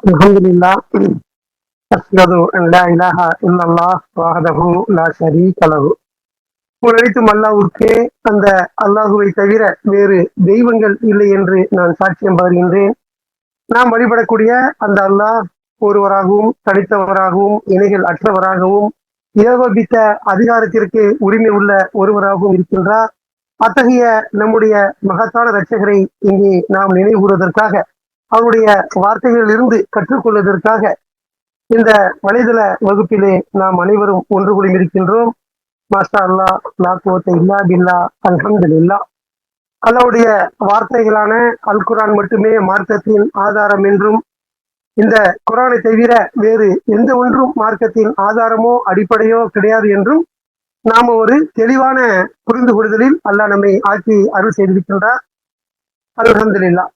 الحمد لله. أشهد أن لا إله إلا الله وحده لا شريك له. புகழனைத்தும் அல்லாஹ்வுக்கே. அந்த அல்லாஹுவை தவிர வேறு தெய்வங்கள் இல்லை என்று நான் சாட்சியம் பகர்கின்றேன். நாம் வழிபடக்கூடிய அந்த அல்லாஹ் ஒருவராகவும் தனித்தவராகவும் இணைகள் அற்றவராகவும் ஏகோபித்த அதிகாரத்திற்கு உரிமை உள்ள ஒருவராகவும் இருக்கின்றார். அத்தகைய நம்முடைய மகத்தான இரட்சகரை இங்கே நாம் நினைவு கூறுவதற்காக, அவருடைய வார்த்தைகளில் இருந்து கற்றுக்கொள்வதற்காக இந்த வலைதள வகுப்பிலே நாம் அனைவரும் ஒன்று கூடி இருக்கின்றோம். மாஷா அல்லா, லா குவத்த இல்லா பில்லா, அல்ஹம்துலில்லாஹ். அல்லாஹ்வுடைய வார்த்தைகளான அல் குர்ஆன் மட்டுமே மார்க்கத்தின் ஆதாரம் என்றும், இந்த குர்ஆனை தவிர வேறு எந்த ஒன்றும் மார்க்கத்தின் ஆதாரமோ அடிப்படையோ கிடையாது என்றும் நாம ஒரு தெளிவான புரிந்து கொள்ளுதலில் அல்லாஹ் நம்மை ஆக்கி அருள் செய்திருக்கின்றார். அல்ஹம்துலில்லாஹ்.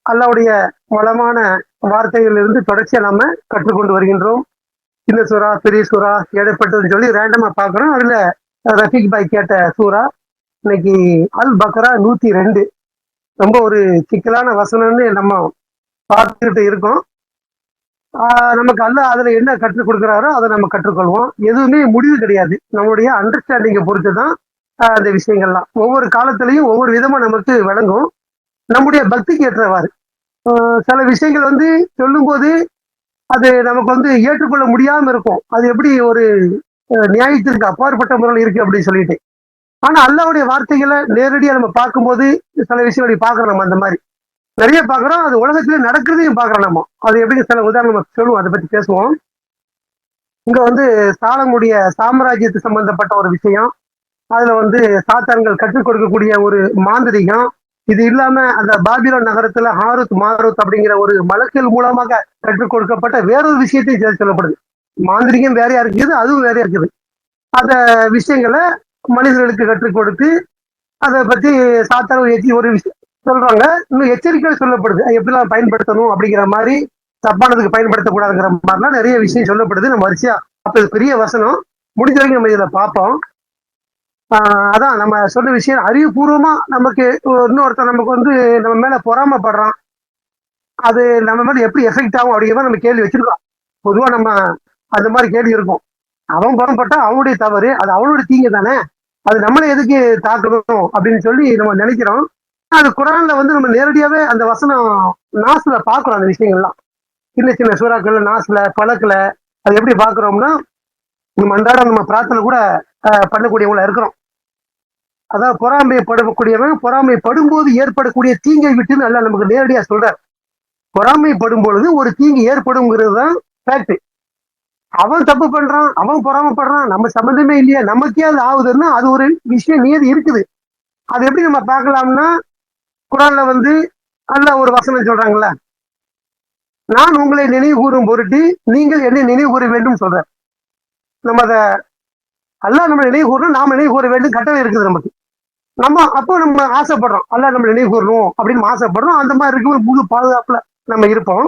அல்லாஹ்வுடைய வளமான வார்த்தைகளிலிருந்து தொடர்ச்சியா நாம கற்றுக்கொண்டு வருகின்றோம். இந்த சூரா, பெரிய சூரா, ஏடப்பட்டதுன்னு சொல்லி ரேண்டமா பார்க்கிறோம். அதுல ரஃபீக் பாய் கேட்ட சூரா இன்னைக்கு அல் பக்ரா 102. ரொம்ப ஒரு சிக்கலான வசனம்னு நம்ம பார்த்துக்கிட்டு இருக்கோம். நமக்கு அல்லாஹ் அதுல என்ன கற்றுக் கொடுக்குறாரோ அதை நம்ம கற்றுக்கொள்வோம். எதுவுமே முடிவு கிடையாது, நம்மளுடைய அண்டர்ஸ்டாண்டிங்கை பொறுத்து தான் அந்த விஷயங்கள்லாம் ஒவ்வொரு காலத்திலையும் ஒவ்வொரு விதமா நமக்கு விளங்கும். நம்முடைய பக்திக்கு ஏற்றவாறு சில விஷயங்கள் சொல்லும் போது அது நமக்கு ஏற்றுக்கொள்ள முடியாம இருக்கும். அது எப்படி ஒரு நியாயத்திற்கு அப்பாற்பட்ட முறையில் இருக்கு அப்படின்னு சொல்லிட்டு. ஆனா அல்லாஹ்வுடைய வார்த்தைகளை நேரடியா நம்ம பார்க்கும்போது சில விஷயங்களை பார்க்கிறோம். நம்ம அந்த மாதிரி நிறைய பார்க்கிறோம். அது உலகத்திலே நடக்கிறதையும் பார்க்கிறோம். நம்ம அது எப்படி சில உதாரணம் நம்ம சொல்லுவோம், அதை பத்தி பேசுவோம். இங்க சாலமுடைய சாம்ராஜ்யத்து சம்பந்தப்பட்ட ஒரு விஷயம். அதுல சாத்தான்கள் கற்றுக் கொடுக்கக்கூடிய ஒரு மாந்திரிகம். இது இல்லாம அந்த பாபிலோன் நகரத்துல ஹாருத் மாருத் அப்படிங்கிற ஒரு மலக்கியல் மூலமாக கற்றுக் கொடுக்கப்பட்ட வேறொரு விஷயத்தையும் சொல்லப்படுது. மாந்திரிகம் வேறையா இருக்குது, அதுவும் வேறையா இருக்குது. அந்த விஷயங்களை மனிதர்களுக்கு கற்றுக் கொடுத்து அதை பத்தி சாத்தான ஒரு விஷயம் சொல்றாங்க. இன்னும் எச்சரிக்கை சொல்லப்படுது, எப்படிலாம் பயன்படுத்தணும் அப்படிங்கிற மாதிரி, தப்பானதுக்கு பயன்படுத்தக்கூடாதுங்கிற மாதிரிலாம் நிறைய விஷயம் சொல்லப்படுது. நம்ம வரிசையா அப்ப பெரிய வசனம் முடிஞ்ச வரைக்கும் நம்ம இதில் பார்ப்போம். அதான் நம்ம சொன்ன விஷயம் அறிவுபூர்வமா நமக்கு இன்னொருத்தர் நமக்கு நம்ம மேல பொறாமப்படுறான், அது நம்ம மேல எப்படி எஃபெக்ட் ஆகும் அப்படிங்கிற நம்ம கேள்வி வச்சிருக்கோம். பொதுவா நம்ம அந்த மாதிரி கேள்வி இருக்கும். அவன் பொறாமப்பட்டா அவனுடைய தவறு, அது அவனுடைய தீங்கு தானே, அது நம்மளை எதுக்கு தாக்கணும் அப்படின்னு சொல்லி நம்ம நினைக்கிறோம். அது குர்ஆன்ல நம்ம நேரடியாவே அந்த வசனம் நாஸ்ல பாக்குறோம். அந்த விஷயங்கள்லாம் சின்ன சின்ன சூறாக்கள் நாஸ்ல பழக்கல அது எப்படி பாக்குறோம்னா, நம்ம அன்றாட நம்ம பிரார்த்தனை கூட பண்ணக்கூடியவங்களா இருக்கிறோம். அதாவது பொறாமைப்படக்கூடியவன் பொறாமைப்படும் போது ஏற்படக்கூடிய தீங்கை விட்டு நல்லா நமக்கு நேரடியா சொல்றார். பொறாமைப்படும் பொழுது ஒரு தீங்கு ஏற்படுங்கிறது தான் ஃபேக்ட். அவன் தப்பு பண்றான், அவன் பொறாமைப்படுறான், நம்ம சம்பந்தமே இல்லையா, நமக்கே அது ஆகுதுன்னா அது ஒரு விஷயம் நியதி இருக்குது. அது எப்படி நம்ம பார்க்கலாம்னா, குர்ஆன்ல அல்லாஹ் ஒரு வசனம் சொல்றாங்கல்ல, நான் உங்களை நினைவு கூறும் பொருட்டு நீங்கள் என்னை நினைவு கூற வேண்டும் சொல்ற. நம்ம அதை அல்லாஹ் நம்ம நினைவு கூறணும், நாம நினைவு கூற வேண்டும் கட்டளை இருக்குது நமக்கு. அப்போ நம்ம ஆசைப்படுறோம், அல்லாஹ் நம்ம நினைவு கூறணும் அப்படின்னு ஆசைப்படுறோம். அந்த மாதிரி இருக்கும் முழு பாதுகாப்புல நம்ம இருப்போம்.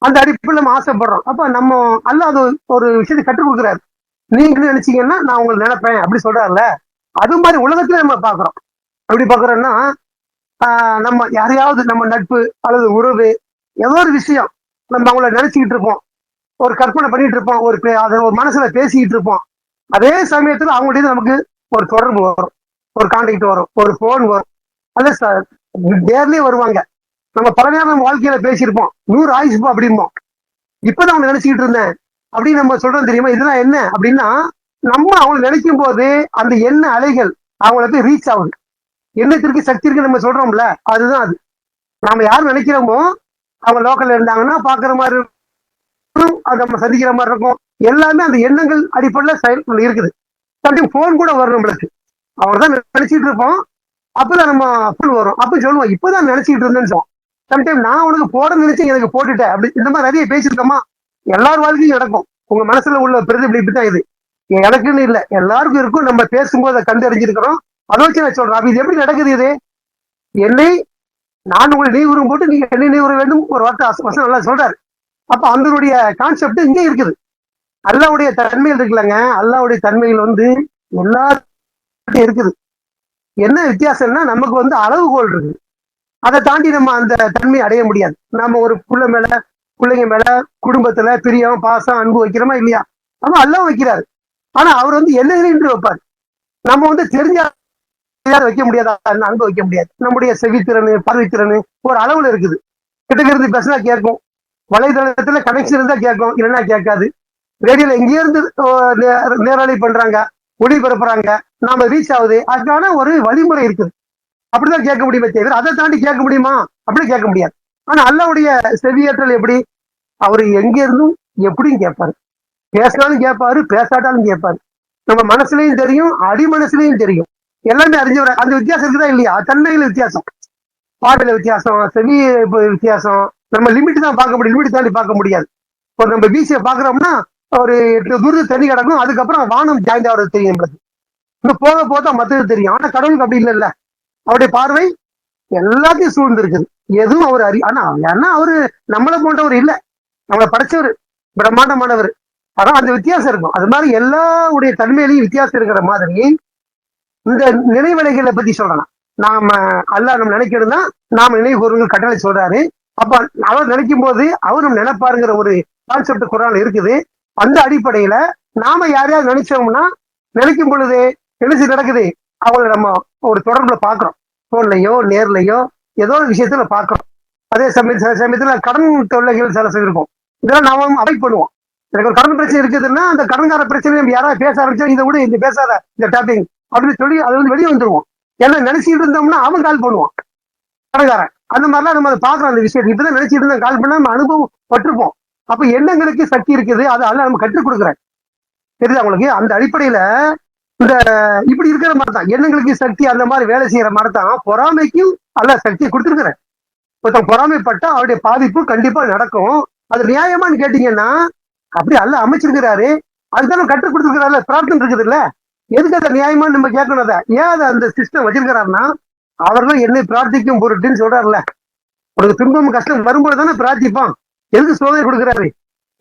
அந்த அடிப்படையில் நம்ம ஆசைப்படுறோம். அப்ப நம்ம அல்லாஹ் அது ஒரு விஷயத்தை கற்றுக் கொடுக்குறாரு. நீங்களும் நினைச்சீங்கன்னா நான் உங்களை நினைப்பேன் அப்படி சொல்றாருல்ல, அது மாதிரி உலகத்துல நம்ம பாக்குறோம். எப்படி பாக்குறோம்னா, நம்ம யாரையாவது நம்ம நட்பு அல்லது உறவு ஏதோ ஒரு விஷயம் நம்ம அவங்கள நினைச்சுக்கிட்டு இருப்போம், ஒரு கற்பனை பண்ணிட்டு இருப்போம், அதை ஒரு மனசுல பேசிக்கிட்டு இருப்போம். அதே சமயத்துல அவங்கள்ட்ட நமக்கு ஒரு தொடர்பு வரும், ஒரு கான்டாக்ட் வரும், ஒரு போன் வரும், அல்ல நேர்லயே வருவாங்க. நம்ம பல நேரம் நம்ம வாழ்க்கையில பேசியிருப்போம், 100 ஆயுசுப்பா அப்படிம்போம். இப்பதான் அவங்க நினைச்சுக்கிட்டு இருந்தேன் அப்படின்னு நம்ம சொல்றோம் தெரியுமா. இதெல்லாம் என்ன அப்படின்னா, நம்ம அவங்களை நினைக்கும் போது அந்த எண்ண அலைகள் அவங்கள போய் ரீச் ஆகுது. எண்ணத்திற்கு சக்தி இருக்கு நம்ம சொல்றோம்ல, அதுதான் அது. நாம யாரும் நினைக்கிறோமோ அவங்க லோக்கல்ல இருந்தாங்கன்னா பாக்குற மாதிரி இருக்கும், அது நம்ம சந்திக்கிற மாதிரி இருக்கும். எல்லாமே அந்த எண்ணங்கள் அடிப்படையில் செயல் இருக்குது. சம்டைம் போன் கூட வரும் நம்மளுக்கு, அவங்க தான் நினைச்சிட்டு இருப்போம், அப்பதான் நம்ம போன் வரும், அப்ப சொல்லுவோம் இப்பதான் நினைச்சிட்டு இருந்தேன்னு சொல்லுவோம். சம்டைம் நான் உனக்கு போட நினைச்சு எனக்கு போட்டுட்டேன் அப்படி, இந்த மாதிரி நிறைய பேசியிருக்கோமா. எல்லார் வாழ்க்கையும் நடக்கும். உங்க மனசுல உள்ள பிரதிபலிப்பு தான் இது. எனக்குன்னு இல்லை, எல்லாருக்கும் இருக்கும். நம்ம பேசும்போது அதை கண்டறிஞ்சிருக்கிறோம். அதை வச்சு நான் சொல்றேன், அப்ப இது எப்படி நடக்குது? இது என்னை நான் உங்களை நினைவுறும் போட்டு நீங்க என்னை நினைவுற வேண்டும் ஒரு வார்த்தை வசனம் நல்லா சொல்றாரு. அப்ப அதனுடைய கான்செப்ட் இங்கே இருக்குது. அல்லாஹ்வுடைய தன்மைகள் இருக்குல்லங்க, அல்லாஹ்வுடைய தன்மைகள் எல்லாருக்கும் இருக்குது. என்ன வித்தியாசம்னா, நமக்கு அளவுகோல் இருக்கு, அதை தாண்டி நம்ம அந்த தன்மையை அடைய முடியாது. நம்ம ஒரு புள்ள மேல பிள்ளைங்க மேல, குடும்பத்துல பிரியம், பாசம், அன்பு வைக்கிறோமா இல்லையா? அவன் அல்லாஹ் வைக்கிறாரு. ஆனா அவர் வந்து எல்லைகளின்றி வைப்பார். நம்ம வந்து தெரிஞ்ச வைக்க முடியாதா? அன்பு வைக்க முடியாது. நம்முடைய செவித்திறனு, பார்வைத்திறனு ஒரு அளவுல இருக்குது. கிட்ட இருந்து பேசினா கேட்கும். வலைதளத்துல கனெக்ஷன் இருந்தா கேட்கும், இல்லைன்னா கேட்காது. ரேடியோல எங்கேயே இருந்து நேரலை பண்றாங்க, ஒளிபரப்புறாங்க, நாம ரீச் ஆகுது. அதுக்கான ஒரு வழிமுறை இருக்குது. அப்படிதான் கேட்க முடியுமே தவிர அதை தாண்டி கேட்க முடியுமா? அப்படி கேட்க முடியாது. ஆனா அல்லாவுடைய செவியேற்றல் எப்படி? அவரு எங்க இருந்தும் எப்படியும் கேட்பாரு. பேசினாலும் கேட்பாரு, பேசாட்டாலும் கேட்பாரு. நம்ம மனசுலயும் தெரியும், அடி மனசுலயும் தெரியும். எல்லாமே அறிஞ்சவர். அந்த வித்தியாசம் இருக்குதா இல்லையா? தன்மையில வித்தியாசம், பாடல வித்தியாசம், செவி வித்தியாசம். நம்ம லிமிட் தான் பார்க்க முடியும், லிமிட் தாண்டி பார்க்க முடியாது. இப்போ நம்ம பீச்சை பாக்குறோம்னா ஒரு 8 தூரத்துக்கு தண்ணி கிடக்கும், அதுக்கப்புறம் வானம் ஜாயிண்ட் ஆகிறது தெரியும் நம்மளுக்கு. இன்னும் போக போக மத்தது தெரியும். ஆனா கடவுளுக்கு அப்படி இல்லைல்ல. அவருடைய பார்வை எல்லாத்தையும் சூழ்ந்து இருக்குது. எதுவும் அவர் ஆனா ஏன்னா அவரு நம்மளை போன்றவர் இல்லை, நம்மளை படைச்சவர், பிரம்மாண்டமானவர். அதான் அந்த வித்தியாசம் இருக்கும். அது மாதிரி எல்லாருடைய தன்மையிலையும் வித்தியாசம் இருக்கிற மாதிரி இந்த நினைவலைகளை பத்தி சொல்லலாம். நாம அல்லாஹ் நம்ம நினைக்கணும் தான் நாம நினைவு கூறுங்கள் கட்டளை சொல்றாரு. அப்ப அவர் நினைக்கும் போது அவரும் நினைப்பாருங்கிற ஒரு கான்செப்ட் குரான்ல இருக்குது. அந்த அடிப்படையில நாம யாரையாவது நினைச்சோம்னா நினைக்கும் பொழுது என்ன நடக்குது? அவங்களை நம்ம ஒரு தொடர்புல பாக்குறோம், போன்லயோ நேர்லயோ ஏதோ ஒரு விஷயத்துல பாக்குறோம். அதே சில சமயத்துல கடன் தொல்லைகள் சில இருக்கும். இதெல்லாம் நாம அவாய்ட் பண்ணுவோம். எனக்கு ஒரு கடன் பிரச்சனை இருக்குதுன்னா அந்த கடன்கார பிரச்சனை நம்ம யாராவது பேச ஆரம்பிச்சா இதை விட இந்த பேசாத இந்த டாபிக் அப்படின்னு சொல்லி அது வந்து வெளியே வந்துருவோம். ஏன்னா நினைச்சிட்டு இருந்தோம்னா அவன் கால் பண்ணுவான் கடன்காரன். அந்த மாதிரிலாம் நம்ம அதை பாக்குறோம். அந்த விஷயத்தை இப்பதான் நினைச்சிட்டு இருந்தா கால் பண்ணா நம்ம அனுபவம் பட்டிருப்போம். அப்ப எண்ணங்களுக்கு சக்தி இருக்குது, அதை அல்ல நம்ம கற்றுக் கொடுக்குறேன். தெரியுது அவங்களுக்கு? அந்த அடிப்படையில இந்த இப்படி இருக்கிற மாதிரி தான் எண்ணங்களுக்கு சக்தி அந்த மாதிரி வேலை செய்யற மாதிரி தான் பொறாமைக்கும் அல்ல சக்தியை கொடுத்துருக்குறேன். ஒருத்தன் பொறாமைப்பட்டா அவருடைய பாதிப்பு கண்டிப்பா நடக்கும். அது நியாயமானு கேட்டீங்கன்னா அப்படி அல்ல அமைச்சிருக்கிறாரு. அதுதான் கற்றுக் கொடுத்துருக்கிறாரு. பிரார்த்தனை இருக்குது இல்ல, எதுக்கு அதை நியாயமானு நம்ம கேட்கணும். அதை ஏன் அதை அந்த சிஸ்டம் வச்சிருக்கிறாருன்னா அவர்கள் என்னை பிரார்த்திக்கும் பொருட்டுன்னு சொல்றாருல்ல. உனக்கு துன்பம் கஷ்டம் வரும்போது தானே பிரார்த்திப்பான். எதுக்கு சோதனை கொடுக்குறாரு?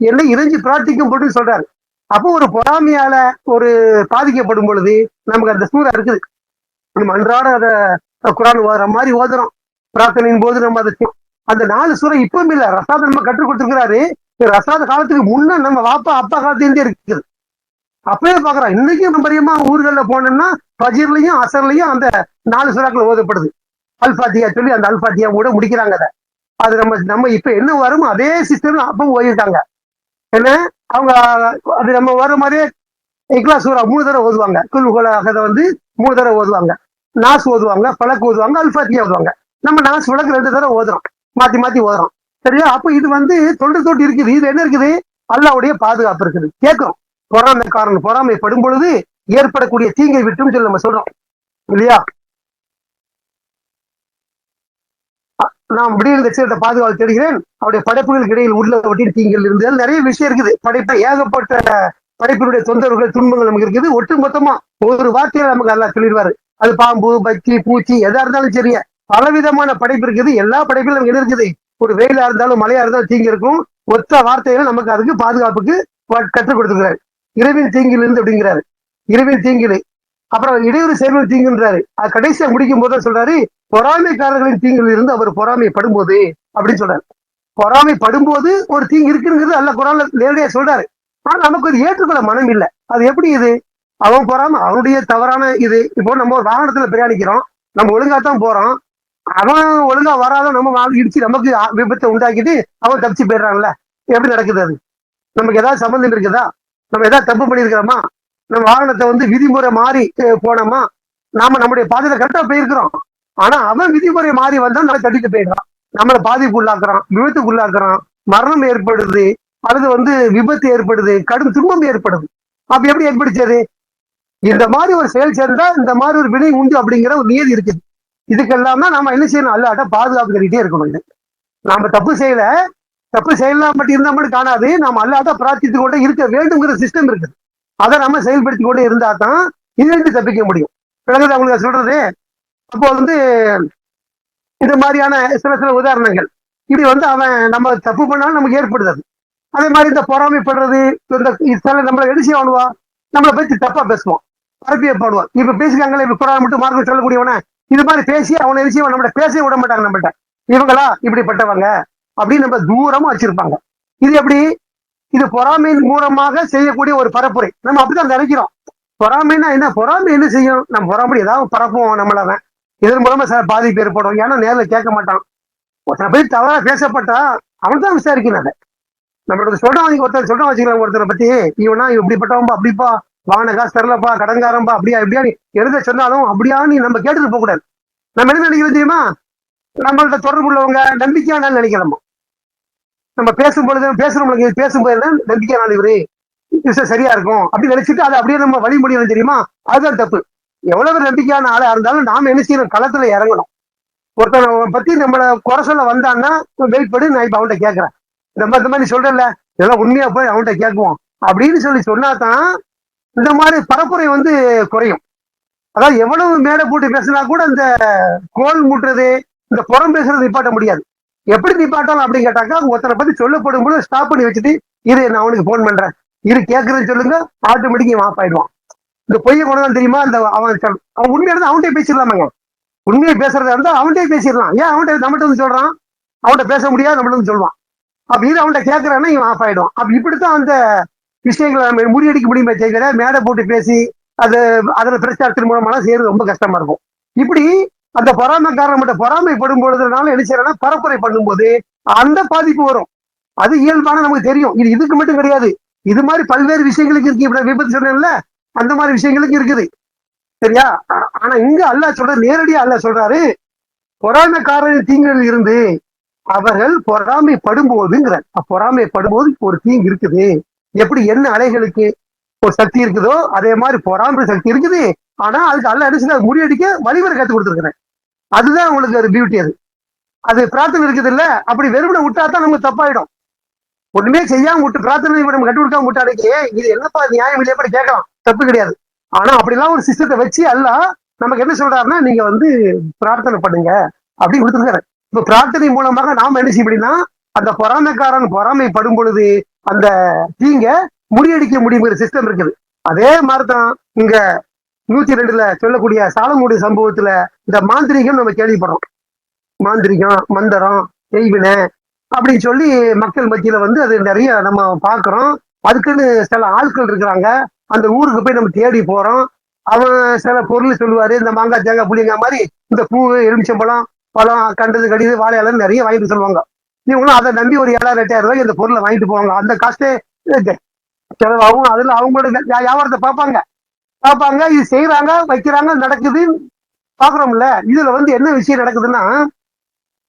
என்னை இறைஞ்சி பிரார்த்திக்கும் பொருட்டுன்னு சொல்றாரு. அப்போ ஒரு பொறாமையால ஒரு பாதிக்கப்படும் பொழுது நமக்கு அந்த சூறா இருக்குது. நம்ம அன்றாட அதை குரான் ஓதுற மாதிரி ஓதுறோம். பிரார்த்தனையின் போது நம்ம அதை அந்த 4 சூறா இப்பவும் இல்லை, ரசாத நம்ம கற்றுக் கொடுத்துருக்கிறாரு. ரசாத காலத்துக்கு முன்ன நம்ம வாப்பா அப்பா காலத்திலேருந்தே இருக்குது. அப்பவே பாக்குறோம். இன்னைக்கும் நம்பரியமா ஊர்கள்ல போனோம்னா பஜீர்லயும் அசர்லயும் அந்த 4 சூறாக்கள் ஓதப்படுது. அல்பாத்தியா சொல்லி அந்த அல்பாத்தியா கூட முடிக்கிறாங்க. அதை அது நம்ம இப்ப என்ன வருமோ அதே சிஸ்டம் அப்பவும் ஓதிட்டாங்க. என்ன அவங்க அது நம்ம வர மாதிரியே இக்லாஸ் சூரா 3 தடவை ஓதுவாங்க. குல்ஹுவல்லாஹ் வந்து 3 தடவை ஓதுவாங்க. நாஸ் ஓதுவாங்க, பலக் ஓதுவாங்க, அல்பாத்தியா ஓதுவாங்க. நம்ம நாஸ் பலக் 2 தடவை ஓதுறோம், மாத்தி மாத்தி ஓதுறோம். சரியா? அப்ப இது வந்து தொட்டு இருக்குது. இது என்ன இருக்குது? அல்லாஹ்வுடைய பாதுகாப்பு இருக்குது. கேட்கிறோம். பொறாமைப்படும் பொழுது ஏற்படக்கூடிய தீங்கை விட்டும் சொல்லி நம்ம சொல்றோம் இல்லையா? நான் விடியல் லட்சியத்தை பாதுகாப்பு தேடுகிறேன், அவருடைய படைப்புகளுக்கு இடையில் உள்ள ஒட்டின் தீங்கள் இருந்து நிறைய விஷயம் இருக்குது. படைப்பை ஏகப்பட்ட படைப்பினுடைய தொந்தரவுகள் துன்பங்கள் நமக்கு இருக்குது. ஒட்டு மொத்தமா ஒரு வார்த்தையில நமக்கு எல்லாம் சொல்லிடுவாரு. அது பாம்பு, பச்சி, பூச்சி எதா இருந்தாலும் சரியா பலவிதமான படைப்பு இருக்குது. எல்லா படைப்பிலும் நமக்கு என்ன இருக்குது? ஒரு வெயிலா இருந்தாலும் மழையா இருந்தாலும் தீங்கு இருக்கும். ஒத்த வார்த்தையில நமக்கு அதுக்கு பாதுகாப்புக்கு கற்றுக் கொடுத்துக்கிறாரு. இரவின் தீங்கில் இருந்து அப்படிங்கிறாரு. இரவின் தீங்கில் அப்புறம் இடையூறு செயல்கள் தீங்குன்றாரு. அது கடைசியா முடிக்கும் போது சொல்றாரு, பொறாமைக்காரர்களின் தீங்கில் இருந்து அவர் பொறாமைப்படும் போது அப்படின்னு சொல்றாரு. பொறாமைப்படும்போது ஒரு தீங்கு இருக்குங்கிறது அல்ல குரான்ல நேரடியா சொல்றாரு. ஆனா நமக்கு அது ஏற்றுக்கொள்ள மனம் இல்லை. அது எப்படி? இது அவன் பொறாம அவனுடைய தவறான இது. இப்போ நம்ம ஒரு வாகனத்துல பிரயாணிக்கிறோம், நம்ம ஒழுங்காத்தான் போறோம், அவன் ஒழுங்கா வராத நம்ம இடிச்சு நமக்கு விபத்தை உண்டாக்கிட்டு அவன் தப்பிச்சு போயிடுறான்ல. எப்படி நடக்குது? அது நமக்கு ஏதாவது சம்பந்தம் இருக்குதா? நம்ம ஏதாவது தப்பு பண்ணியிருக்கிறோமா? நம்ம வாகனத்தை வந்து விதிமுறை மாறி போனோமா? நாம நம்முடைய பாதையில கரெக்டா போயிருக்கிறோம். ஆனா அவன் விதிமுறை மாறி வந்தா நம்ம தட்டிட்டு போயிடுறான், நம்மளை பாதிப்பு உள்ளாக்குறான், விபத்துக்கு உள்ளாக்குறான், மரணம் ஏற்படுது, அல்லது வந்து விபத்து ஏற்படுது, கடும் துன்பம் ஏற்படுது. அப்ப எப்படி ஏற்படுச்சது? இந்த மாதிரி ஒரு செயல் சேர்ந்தா இந்த மாதிரி ஒரு வினை உண்டு அப்படிங்கிற ஒரு நியதி இருக்குது. இதுக்கெல்லாம் தான் நாம என்ன செய்யணும்? அல்லாட்ட பாதுகாப்பு கட்டிட்டே இருக்கணும். இது நாம தப்பு செய்யலாம் மட்டும் இருந்தா மட்டும் காணாது. நாம அல்லாட்ட பிரார்த்தித்து கொண்டே இருக்க வேண்டும்ங்கிற சிஸ்டம் இருக்குது. அதை நம்ம செயல்படுத்தி கொண்டே இருந்தா தான் இதிலிருந்து தப்பிக்க முடியும். விளங்குது அவங்களுக்கு சொல்றது? அப்போ வந்து இந்த மாதிரியான சில உதாரணங்கள் இப்படி வந்து அவன் நம்ம தப்பு பண்ணாலும் நமக்கு ஏற்படுது. அதே மாதிரி இந்த பொறாமைப்படுறது, இந்த நம்மளை எடிசி ஆடுவா, நம்மளை பத்தி தப்பா பேசுவோம், பரப்பிய பாடுவான். இப்ப பேசிக்காங்களே, இப்ப குரான் மட்டும் மார்க்கம் சொல்லக்கூடியவன இது மாதிரி பேசி அவனை எரிசி நம்மகிட்ட பேசவே விட மாட்டாங்க. நம்மகிட்ட இவங்களா இப்படிப்பட்டவங்க அப்படின்னு நம்ம தூரமா வச்சிருப்பாங்க. இது எப்படி? இது பொறாமையின் மூலமாக செய்யக்கூடிய ஒரு பரப்புரை. நம்ம அப்படிதான் நினைக்கிறோம். பொறாமைன்னா என்ன? பொறாமை என்ன செய்யும்? நம்ம பொறாமை ஏதாவது பரப்புவோம் நம்மள அவன். இதன் மூலமா பாதிப்பு ஏற்படும். ஏன்னா நேர்ல கேட்க மாட்டான். ஒருத்தனை போய் தவறா பேசப்பட்டா அவன் தான் விசாரிக்கிறாங்க. நம்மளோட சொல்றவங்க ஒருத்தர் சொல்றோம் வச்சுக்கலாம். ஒருத்தரை பத்தி இவனா இப்படிப்பட்டவன்பா, அப்படிப்பா, வாங்கின காசு தரலப்பா, கடன்காரன்பா, அப்படியா இப்படியா நீ எழுத சொன்னாலும் அப்படியா நீ நம்ம கேட்டுட்டு போக கூடாது. நம்ம என்ன நினைக்கிறோம் தெரியுமா? நம்மள்ட்ட தொடர்பு உள்ளவங்க நம்பிக்கையான நினைக்கிறோம். நம்ம பேசும்பொழுது பேசும்போது நம்பிக்கையான இவரு விஷயம் சரியா இருக்கும் அப்படின்னு நினைச்சிட்டு அதை அப்படியே நம்ம வழிமொழியணும் தெரியுமா? அதுதான் தப்பு. எவ்வளவு நம்பிக்கையான ஆளா இருந்தாலும் நாம என்ன செய்யணும்? களத்துல இறங்கணும். ஒருத்தனை பத்தி நம்மள குறை சொல்ல வந்தான்னா வெயிட் பண்ணி நான் இப்ப அவன்கிட்ட கேட்கறேன். இந்த மாதிரி சொல்றல இதெல்லாம் உண்மையா போய் அவன்கிட்ட கேட்குவோம் அப்படின்னு சொன்னாதான் இந்த மாதிரி பரப்புரை குறையும். அதாவது எவ்வளவு மேடை போட்டு பேசினா கூட இந்த கோல் மூட்டுறது, இந்த புறம் பேசுறது நிப்பாட்ட முடியாது. எப்படி நிப்பாட்டலாம் அப்படின்னு கேட்டாக்கா, ஒருத்தனை பத்தி சொல்லப்படும் போது ஸ்டாப் பண்ணி வச்சுட்டு இரு நான் அவனுக்கு போன் பண்றேன், இரு கேட்கறேன்னு சொல்லுங்க, ஆட்டோமேட்டிக் ஆஃப் ஆயிடுவான். இந்த பொய்யை கொண்டு தெரியுமா? அந்த அவன் உண்மையா இருந்தா அவன்கிட்ட பேசிடலாமாங்க. உண்மையை பேசுறதா இருந்தா அவன்கிட்ட பேசிடலாம். ஏன் அவன்கிட்ட நம்மகிட்ட சொல்றான்? அவன்கிட்ட பேச முடியாது, நம்மகிட்ட சொல்லுவான். அப்ப இது அவன்கிட்ட கேட்கறான்னா இவன் ஆஃப் ஆயிடுவான். அப்ப இப்படித்தான் அந்த விஷயங்களை நம்ம முறியடிக்க முடியுமே தவிர மேடை போட்டு பேசி அது அதுல பிரச்சாரத்தின் மூலமா செய்யறது ரொம்ப கஷ்டமா இருக்கும். இப்படி அந்த பொறாமைக்காரன் மட்டும் பொறாமைப்படும் பொழுதுனால என்ன செய்யறா? பரப்புரை பண்ணும்போது அந்த பாதிப்பு வரும். அது இயல்பான நமக்கு தெரியும். இது இதுக்கு மட்டும் கிடையாது. இது மாதிரி பல்வேறு விஷயங்களுக்கு இருக்கு. இப்ப விபத்து சொன்னேன்ல, அந்த மாதிரி விஷயங்களுக்கு இருக்குது. சரியா? ஆனா இங்க அல்லாஹ் சொல்ற நேரடியா அல்லாஹ் சொல்றாரு, பொறாமைக்காரரின் தீங்குகள் இருந்து அவர்கள் பொறாமைப்படும் போதுங்கிற. பொறாமைப்படும் போது ஒரு தீங்கு இருக்குது. எப்படி என்ன அலைகளுக்கு ஒரு சக்தி இருக்குதோ அதே மாதிரி பொறாமை சக்தி இருக்குது. ஆனா அதுக்கு அல்லாஹ் என்ன செய்ய முறியடிக்க வழிமுறை கற்றுக் கொடுத்துருக்கிறேன். அதுதான் உங்களுக்கு ஒரு பியூட்டி. அது பிரார்த்தனை இருக்குது இல்ல, அப்படி வெறுமனை விட்டா தான் நமக்கு தப்பாயிடும். ஒண்ணுமே செய்யாம விட்டு பிரார்த்தனை நம்ம கட்டு கொடுக்காம விட்டாடைக்கு இது என்னப்பா நியாயம் இல்லையா கூட கேட்கலாம், தப்பு கிடையாது. ஆனா அப்படிலாம் ஒரு சிஸ்டத்தை வச்சு அல்லாஹ் நமக்கு என்ன சொல்றாருன்னா, நீங்க பிரார்த்தனை பண்ணுங்க அப்படின்னு கொடுத்துருக்காரு. இப்ப பிரார்த்தனை மூலமாக நாம என்ன செய்ய முடியும்னா, அந்த பொறாமைக்காரன் பொறாமைப்படும் பொழுது அந்த தீங்க முறியடிக்க முடியுங்கிற சிஸ்டம் இருக்குது. அதே மாதிரிதான் இங்க 102 சொல்லக்கூடிய சாலமோனுடைய சம்பவத்துல இந்த மாந்திரிகம் நம்ம கேள்விப்படுறோம். மாந்திரிகம், மந்திரம், செய்வினை அப்படின்னு சொல்லி மக்கள் மத்தியில அது நிறைய நம்ம பாக்குறோம். அதுக்குன்னு சில ஆட்கள் இருக்கிறாங்க. அந்த ஊருக்கு போய் நம்ம தேடி போறோம். அவன் சில பொருள் சொல்லுவாரு. இந்த மாங்காய், தேங்காய், புளியங்காய் மாதிரி இந்த பூ, எலுமிச்சம்பழம், பழம், கண்டது, கடிது, வாழையாளம் நிறைய வாங்கிட்டு சொல்லுவாங்க. இவங்களும் அதை நம்பி ஒரு 7,000 8,000 ரூபாய்க்கு இந்த பொருளை வாங்கிட்டு போவாங்க. அந்த காசே செலவாகும். அதுல அவங்களோட வியாபாரத்தை பார்ப்பாங்க. இது செய்யறாங்க, வைக்கிறாங்க, நடக்குது பாக்குறோம்ல. இதுல என்ன விஷயம் நடக்குதுன்னா,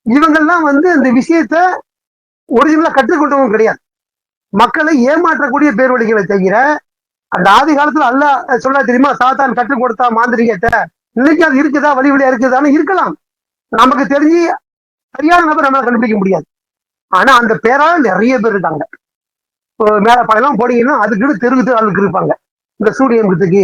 இவங்கெல்லாம் இந்த விஷயத்த ஒரிஜினலா கற்றுக்கொண்டவங்க கிடையாது. மக்களை ஏமாற்றக்கூடிய பேர் வழிகளை தவிர, அந்த ஆதி காலத்துல அல்லாஹ் சொல்ல தெரியுமா, சாத்தான் கற்றுக் கொடுத்தா மாந்திரிகத்தை. இன்னைக்கு அது இருக்குதா? வழி வழியா இருக்குதான்னு இருக்கலாம். நமக்கு தெரிஞ்சு சரியான நபர் நம்மளால கண்டுபிடிக்க முடியாது. ஆனா அந்த பேரால நிறைய பேர் இருக்காங்க. மேல பழம் போனீங்கன்னா அதுக்குன்னு தெருவுக்கு ஆளுக்கு இருப்பாங்க. இந்த சூரியமுகத்துக்கு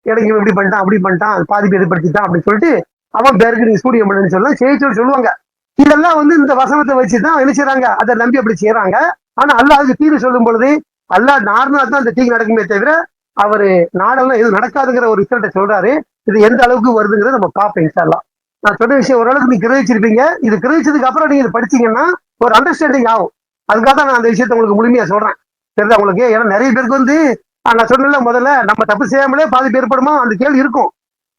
எனக்கு இப்படி பண்ணிட்டான், அப்படி பண்ணிட்டான், பாதிப்பு ஏற்படுத்திட்டான் அப்படின்னு சொல்லிட்டு அவன் பேருக்கு நீங்க சூரியம் பண்ணுன்னு சொல்லுவாங்க. இதெல்லாம் இந்த வசனத்தை வச்சுதான் என்ன செய்யறாங்க? அதை நம்பி அப்படி செய்யறாங்க. ஆனா அல்லாஹ் அதுக்கு தீர்வு சொல்லும் பொழுது அல்லாஹ் நார்மலா தான் அந்த தீங்கு நடக்குமே தவிர அவரு நாடெல்லாம் எதுவும் நடக்காதுங்கிற ஒரு ரிசல்ட்டை சொல்றாரு. இது எந்த அளவுக்கு வருதுங்கிறத நம்ம பார்ப்போம் இன்ஷா அல்லாஹ். நான் சொன்ன விஷயம் ஓரளவுக்கு நீங்க கிரகிச்சிருப்பீங்க. இது கிரகிச்சதுக்கு அப்புறம் நீங்க இதை படிச்சீங்கன்னா ஒரு அண்டர்ஸ்டாண்டிங் ஆகும். அதுக்காக தான் நான் அந்த விஷயத்த உங்களுக்கு முழுமையா சொல்றேன். தெரியுதா உங்களுக்கு? ஏன்னா நிறைய பேருக்கு நான் சொன்னல முதல்ல நம்ம தப்பு செய்யாமலே பாதிப்பு ஏற்படுமா அந்த கேள்வி இருக்கும்.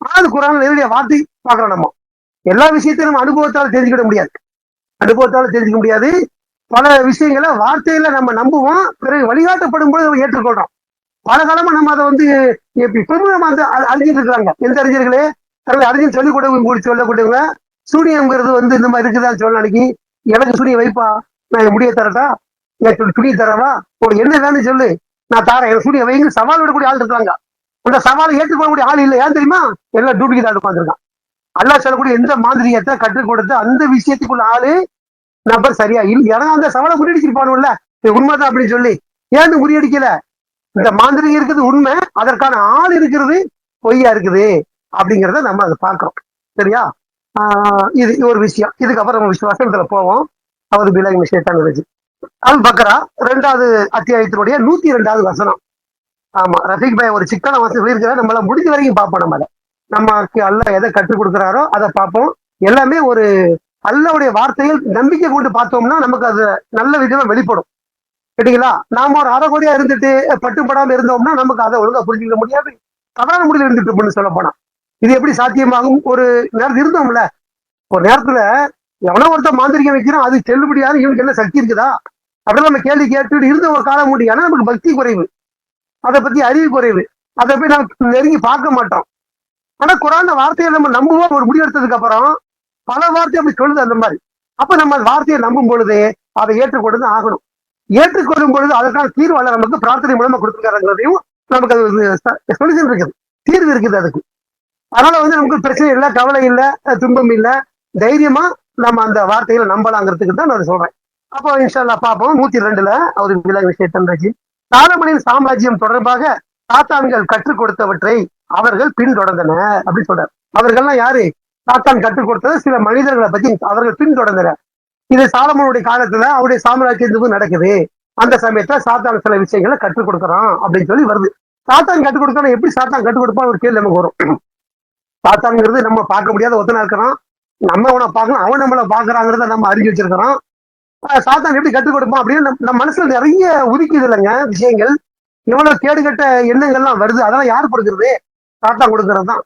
ஆனா அது குரான் நேரடியா வார்த்தை பார்க்கலாம். நம்ம எல்லா விஷயத்தையும் நம்ம அனுபவத்தால தெரிஞ்சுக்கிட முடியாது. பல விஷயங்களை வார்த்தையில நம்ம நம்புவோம், பிறகு வழிகாட்டப்படும் போது நம்ம ஏற்றுக்கொள்றோம். பல காலமா நம்ம அதை இப்பவும் நம்ம அறிஞ்சிட்டு இருக்கிறாங்க. எந்த அறிஞர்களே அறிஞர் சொல்லிக் கொடுக்க சொல்லக்கூடியவங்க சூரியங்கிறது இந்த மாதிரி இருக்குதான்னு சொல்ல அன்னைக்கு எனக்கு சூரிய வைப்பா, நான் முடிய தரட்டா, எனக்கு துணி தரவா, உனக்கு என்ன வேணும்னு சொல்லு, நான் தாரேன், எனக்கு சூரிய வைங்க சவால் விடக்கூடிய ஆள் இருக்காங்க. அந்த சவாலை ஏற்றுக்கொள்ளக்கூடிய ஆள் இல்லை. ஏன் தெரியுமா? எல்லாம் டியூட்டிக்கு தான் உட்காந்துருக்கான். அல்லாஹ் சொல்லக்கூடிய எந்த மாந்திரியத்தை கற்றுக் கொடுத்து அந்த விஷயத்துக்குள்ள ஆளு நபர் சரியா இல்லை. ஏன்னா அந்த சவாலை முறியடிச்சிருப்பானுல்ல, உண்மைதான் அப்படின்னு சொல்லி ஏன் முறியடிக்கல? இந்த மாந்திரிகம் இருக்குது உண்மை, அதற்கான ஆள் இருக்கிறது பொய்யா இருக்குது அப்படிங்கிறத நம்ம அதை பார்க்கிறோம். சரியா? இது ஒரு விஷயம். இதுக்கப்புறம் நம்ம விசுவாசத்துல போவோம். அவர் பிலாய் விஷயத்தான் இருந்துச்சு. அல் பக்ரா 2வது அத்தியாயத்தினுடைய 102வது வசனம். ஆமா, ரஃபீக் பாய் ஒரு சிக்கன வசனம் சொல்லியிருக்கிறார். நம்மள முடிஞ்ச வரைக்கும் பார்ப்போம். நமக்கு அல்லாஹ் எதை கற்றுக் கொடுக்குறாரோ அதை பார்ப்போம். எல்லாமே ஒரு அல்லாஹ்வுடைய வார்த்தையில் நம்பிக்கை கொண்டு பார்த்தோம்னா நமக்கு அது நல்ல விதமா வெளிப்படும். கேட்டீங்களா? நாம ஒரு அரைகுறையா இருந்துட்டு பட்டுப்படாம இருந்தோம்னா நமக்கு அதை ஒழுங்கா புரிஞ்சுக்க முடியாது. தவறான முடியல இருந்துட்டு இருப்போம்னு சொல்ல போனா இது எப்படி சாத்தியமாகும்? ஒரு நேரத்தில் இருந்தோம்ல, ஒரு நேரத்துல எவனோ ஒருத்தர் மாந்திரிகம் வைக்கிறான், அது செல்லுபடியாது, இவனுக்கு என்ன சக்தி இருக்குதா அப்படின்னு நம்ம கேள்வி கேட்டுட்டு இருந்த ஒரு காலம் முடியும். ஆனா நமக்கு பக்தி குறைவு, அதை பத்தி அறிவு குறைவு, அதை போய் நம்ம நெருங்கி பார்க்க மாட்டோம். ஆனா குரான் வார்த்தையை நம்ம நம்புவோம். ஒரு முடிவு எடுத்ததுக்கு அப்புறம் பல வார்த்தை அப்படி சொல்லுது அந்த மாதிரி. அப்ப நம்ம அந்த வார்த்தையை நம்பும் பொழுது அதை ஏற்றுக்கொண்டு ஆகணும். ஏற்றுக்கொள்ளும் பொழுது அதற்கான தீர்வாளர் நமக்கு பிரார்த்தனை மூலமா கொடுத்துருக்காருங்கிறதையும் நமக்கு அது சொல்யூஷன் இருக்குது, தீர்வு இருக்குது அதுக்கு. அதனால நமக்கு பிரச்சனை இல்லை, கவலை இல்லை, துன்பம் இல்லை, தைரியமா நம்ம அந்த வார்த்தைகளை நம்பலாங்கிறதுக்கு தான் நான் சொல்றேன். அப்போ இன்ஷால்லா பார்ப்போம் 102 ஒரு விலக விஷயத்தன் ரஜி. சாலமனின் சாம்ராஜ்யம் தொடர்பாக சாத்தான்கள் கற்றுக் கொடுத்தவற்றை அவர்கள் பின்தொடர்ந்தனர் அப்படின்னு சொல்றாரு. அவர்கள்லாம் யாரு? சாத்தான் கற்றுக் கொடுத்தது சில மனிதர்களை பத்தி அவர்கள் பின்தொடர்ந்தனர். இது சாலமனுடைய காலத்துல அவருடைய சாம்ராஜ்யத்துக்கு நடக்குது. அந்த சமயத்துல சாத்தான் சில விஷயங்களை கற்றுக் கொடுக்குறான் அப்படின்னு சொல்லி வருது. சாத்தான் கற்றுக் கொடுக்கணும், எப்படி சாத்தான் கற்றுக் கொடுப்பான் ஒரு கேள்வி நமக்கு வரும். சாத்தான்ங்கிறது நம்ம பார்க்க முடியாத ஒத்தனா இருக்கிறான், நம்ம அவனை பார்க்கணும், அவன் நம்மளை பாக்குறாங்கிறத நம்ம அறிஞ்சு வச்சிருக்கிறோம். சாத்தான் எப்படி கற்றுக் கொடுப்பான் அப்படின்னு நம்ம மனசுல நிறைய உதிக்குது இல்லைங்க விஷயங்கள். எவ்வளவு கேடுகட்ட எண்ணங்கள்லாம் வருது, அதெல்லாம் யார் கொடுக்கறது? சாத்தான் கொடுக்கறது தான்.